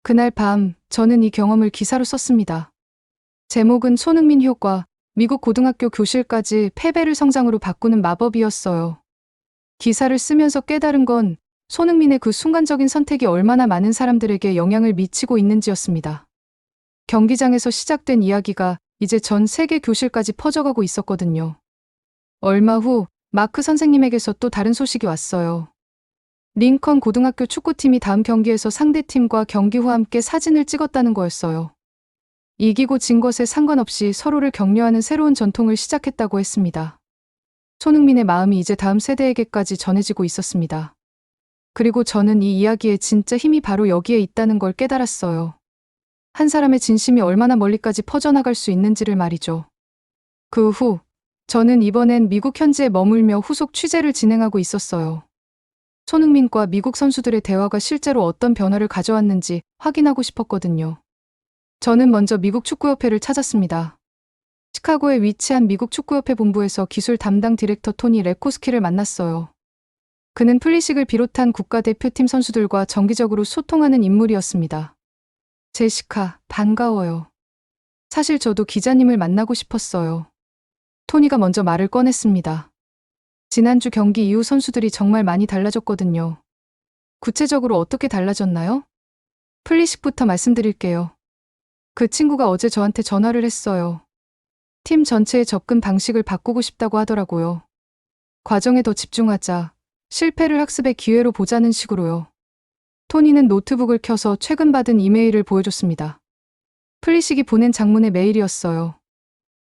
Speaker 2: 그날 밤, 저는 이 경험을 기사로 썼습니다. 제목은 손흥민 효과, 미국 고등학교 교실까지 패배를 성장으로 바꾸는 마법이었어요. 기사를 쓰면서 깨달은 건 손흥민의 그 순간적인 선택이 얼마나 많은 사람들에게 영향을 미치고 있는지였습니다. 경기장에서 시작된 이야기가 이제 전 세계 교실까지 퍼져가고 있었거든요. 얼마 후 마크 선생님에게서 또 다른 소식이 왔어요. 링컨 고등학교 축구팀이 다음 경기에서 상대팀과 경기 후 함께 사진을 찍었다는 거였어요. 이기고 진 것에 상관없이 서로를 격려하는 새로운 전통을 시작했다고 했습니다. 손흥민의 마음이 이제 다음 세대에게까지 전해지고 있었습니다. 그리고 저는 이 이야기의 진짜 힘이 바로 여기에 있다는 걸 깨달았어요. 한 사람의 진심이 얼마나 멀리까지 퍼져나갈 수 있는지를 말이죠. 그 후, 저는 이번엔 미국 현지에 머물며 후속 취재를 진행하고 있었어요. 손흥민과 미국 선수들의 대화가 실제로 어떤 변화를 가져왔는지 확인하고 싶었거든요. 저는 먼저 미국 축구협회를 찾았습니다. 시카고에 위치한 미국 축구협회 본부에서 기술 담당 디렉터 토니 레코스키를 만났어요. 그는 플리식을 비롯한 국가대표팀 선수들과 정기적으로 소통하는 인물이었습니다. 제시카, 반가워요. 사실 저도 기자님을 만나고 싶었어요. 토니가 먼저 말을 꺼냈습니다. 지난주 경기 이후 선수들이 정말 많이 달라졌거든요. 구체적으로 어떻게 달라졌나요? 플리식부터 말씀드릴게요. 그 친구가 어제 저한테 전화를 했어요. 팀 전체의 접근 방식을 바꾸고 싶다고 하더라고요. 과정에 더 집중하자, 실패를 학습의 기회로 보자는 식으로요. 토니는 노트북을 켜서 최근 받은 이메일을 보여줬습니다. 플리식이 보낸 장문의 메일이었어요.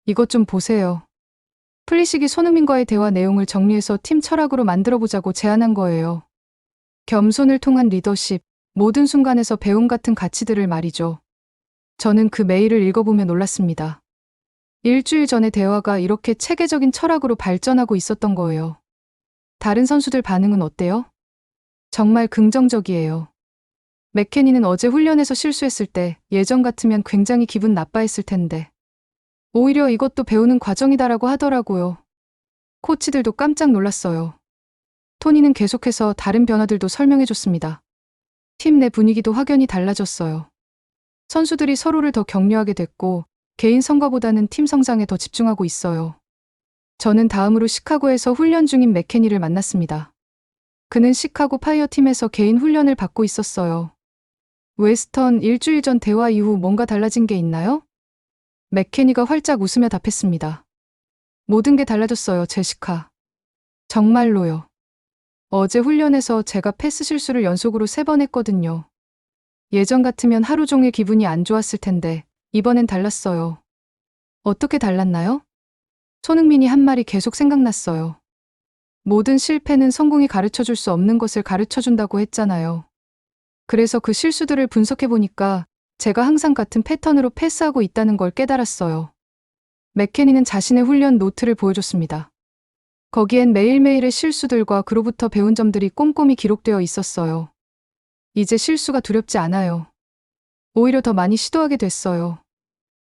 Speaker 2: 이것 좀 보세요. 플리식이 손흥민과의 대화 내용을 정리해서 팀 철학으로 만들어보자고 제안한 거예요. 겸손을 통한 리더십, 모든 순간에서 배움 같은 가치들을 말이죠. 저는 그 메일을 읽어보며 놀랐습니다. 일주일 전의 대화가 이렇게 체계적인 철학으로 발전하고 있었던 거예요. 다른 선수들 반응은 어때요? 정말 긍정적이에요. 맥케니는 어제 훈련에서 실수했을 때 예전 같으면 굉장히 기분 나빠했을 텐데 오히려 이것도 배우는 과정이다라고 하더라고요. 코치들도 깜짝 놀랐어요. 토니는 계속해서 다른 변화들도 설명해줬습니다. 팀 내 분위기도 확연히 달라졌어요. 선수들이 서로를 더 격려하게 됐고 개인 성과보다는 팀 성장에 더 집중하고 있어요. 저는 다음으로 시카고에서 훈련 중인 맥케니를 만났습니다. 그는 시카고 파이어 팀에서 개인 훈련을 받고 있었어요. 웨스턴 일주일 전 대화 이후 뭔가 달라진 게 있나요? 맥케니가 활짝 웃으며 답했습니다. 모든 게 달라졌어요, 제시카. 정말로요. 어제 훈련에서 제가 패스 실수를 연속으로 3번 했거든요. 예전 같으면 하루 종일 기분이 안 좋았을 텐데 이번엔 달랐어요. 어떻게 달랐나요? 손흥민이 한 말이 계속 생각났어요. 모든 실패는 성공이 가르쳐줄 수 없는 것을 가르쳐준다고 했잖아요. 그래서 그 실수들을 분석해보니까 제가 항상 같은 패턴으로 패스하고 있다는 걸 깨달았어요. 맥케니는 자신의 훈련 노트를 보여줬습니다. 거기엔 매일매일의 실수들과 그로부터 배운 점들이 꼼꼼히 기록되어 있었어요. 이제 실수가 두렵지 않아요. 오히려 더 많이 시도하게 됐어요.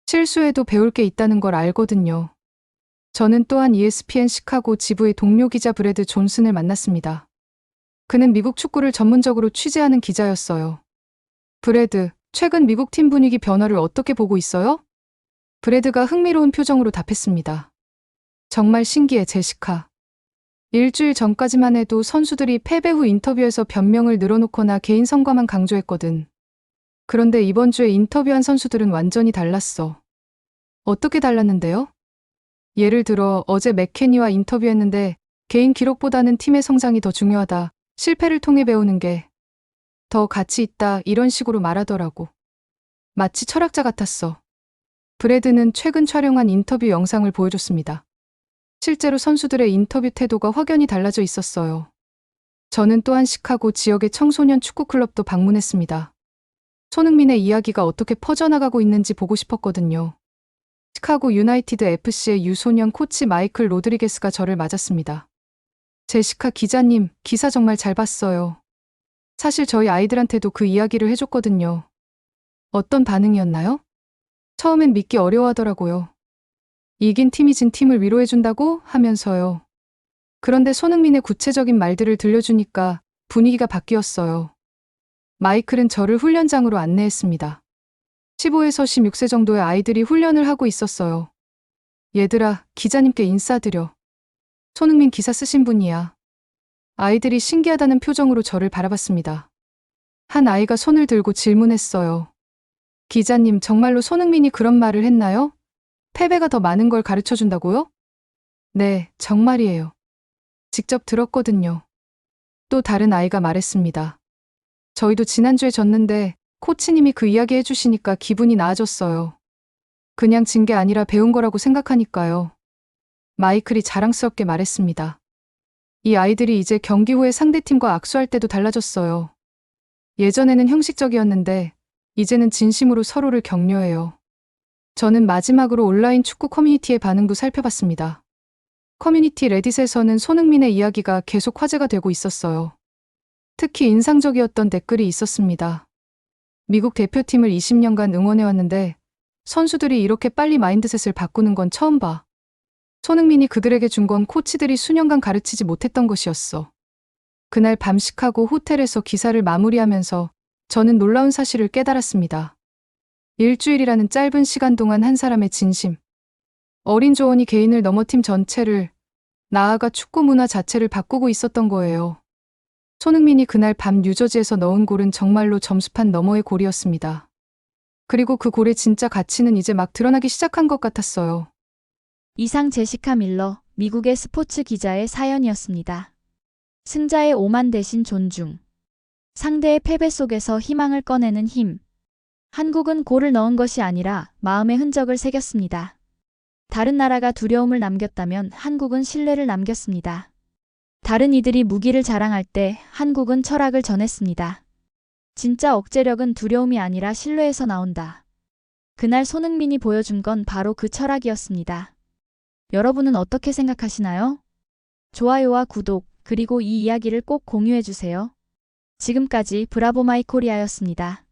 Speaker 2: 실수에도 배울 게 있다는 걸 알거든요. 저는 또한 ESPN 시카고 지부의 동료 기자 브래드 존슨을 만났습니다. 그는 미국 축구를 전문적으로 취재하는 기자였어요. 브래드, 최근 미국 팀 분위기 변화를 어떻게 보고 있어요? 브래드가 흥미로운 표정으로 답했습니다. 정말 신기해, 제시카. 일주일 전까지만 해도 선수들이 패배 후 인터뷰에서 변명을 늘어놓거나 개인 성과만 강조했거든. 그런데 이번 주에 인터뷰한 선수들은 완전히 달랐어. 어떻게 달랐는데요? 예를 들어 어제 맥케니와 인터뷰했는데 개인 기록보다는 팀의 성장이 더 중요하다. 실패를 통해 배우는 게 더 가치 있다. 이런 식으로 말하더라고. 마치 철학자 같았어. 브래드는 최근 촬영한 인터뷰 영상을 보여줬습니다. 실제로 선수들의 인터뷰 태도가 확연히 달라져 있었어요. 저는 또한 시카고 지역의 청소년 축구클럽도 방문했습니다. 손흥민의 이야기가 어떻게 퍼져나가고 있는지 보고 싶었거든요. 시카고 유나이티드 FC의 유소년 코치 마이클 로드리게스가 저를 맞았습니다. 제시카 기자님, 기사 정말 잘 봤어요. 사실 저희 아이들한테도 그 이야기를 해줬거든요. 어떤 반응이었나요? 처음엔 믿기 어려워하더라고요. 이긴 팀이 진 팀을 위로해준다고 하면서요. 그런데 손흥민의 구체적인 말들을 들려주니까 분위기가 바뀌었어요. 마이클은 저를 훈련장으로 안내했습니다. 15에서 16세 정도의 아이들이 훈련을 하고 있었어요. 얘들아, 기자님께 인사드려. 손흥민 기사 쓰신 분이야. 아이들이 신기하다는 표정으로 저를 바라봤습니다. 한 아이가 손을 들고 질문했어요. 기자님, 정말로 손흥민이 그런 말을 했나요? 패배가 더 많은 걸 가르쳐준다고요? 네, 정말이에요. 직접 들었거든요. 또 다른 아이가 말했습니다. 저희도 지난주에 졌는데 코치님이 그 이야기 해주시니까 기분이 나아졌어요. 그냥 진 게 아니라 배운 거라고 생각하니까요. 마이클이 자랑스럽게 말했습니다. 이 아이들이 이제 경기 후에 상대팀과 악수할 때도 달라졌어요. 예전에는 형식적이었는데 이제는 진심으로 서로를 격려해요. 저는 마지막으로 온라인 축구 커뮤니티의 반응도 살펴봤습니다. 커뮤니티 레딧에서는 손흥민의 이야기가 계속 화제가 되고 있었어요. 특히 인상적이었던 댓글이 있었습니다. 미국 대표팀을 20년간 응원해왔는데 선수들이 이렇게 빨리 마인드셋을 바꾸는 건 처음 봐. 손흥민이 그들에게 준 건 코치들이 수년간 가르치지 못했던 것이었어. 그날 밤 시카고 호텔에서 기사를 마무리하면서 저는 놀라운 사실을 깨달았습니다. 일주일이라는 짧은 시간 동안 한 사람의 진심. 어린 조언이 개인을 넘어 팀 전체를, 나아가 축구 문화 자체를 바꾸고 있었던 거예요. 손흥민이 그날 밤 뉴저지에서 넣은 골은 정말로 점수판 너머의 골이었습니다. 그리고 그 골의 진짜 가치는 이제 막 드러나기 시작한 것 같았어요.
Speaker 1: 이상 제시카 밀러, 미국의 스포츠 기자의 사연이었습니다. 승자의 오만 대신 존중. 상대의 패배 속에서 희망을 꺼내는 힘. 한국은 골을 넣은 것이 아니라 마음의 흔적을 새겼습니다. 다른 나라가 두려움을 남겼다면 한국은 신뢰를 남겼습니다. 다른 이들이 무기를 자랑할 때 한국은 철학을 전했습니다. 진짜 억제력은 두려움이 아니라 신뢰에서 나온다. 그날 손흥민이 보여준 건 바로 그 철학이었습니다. 여러분은 어떻게 생각하시나요? 좋아요와 구독, 그리고 이 이야기를 꼭 공유해주세요. 지금까지 브라보 마이 코리아였습니다.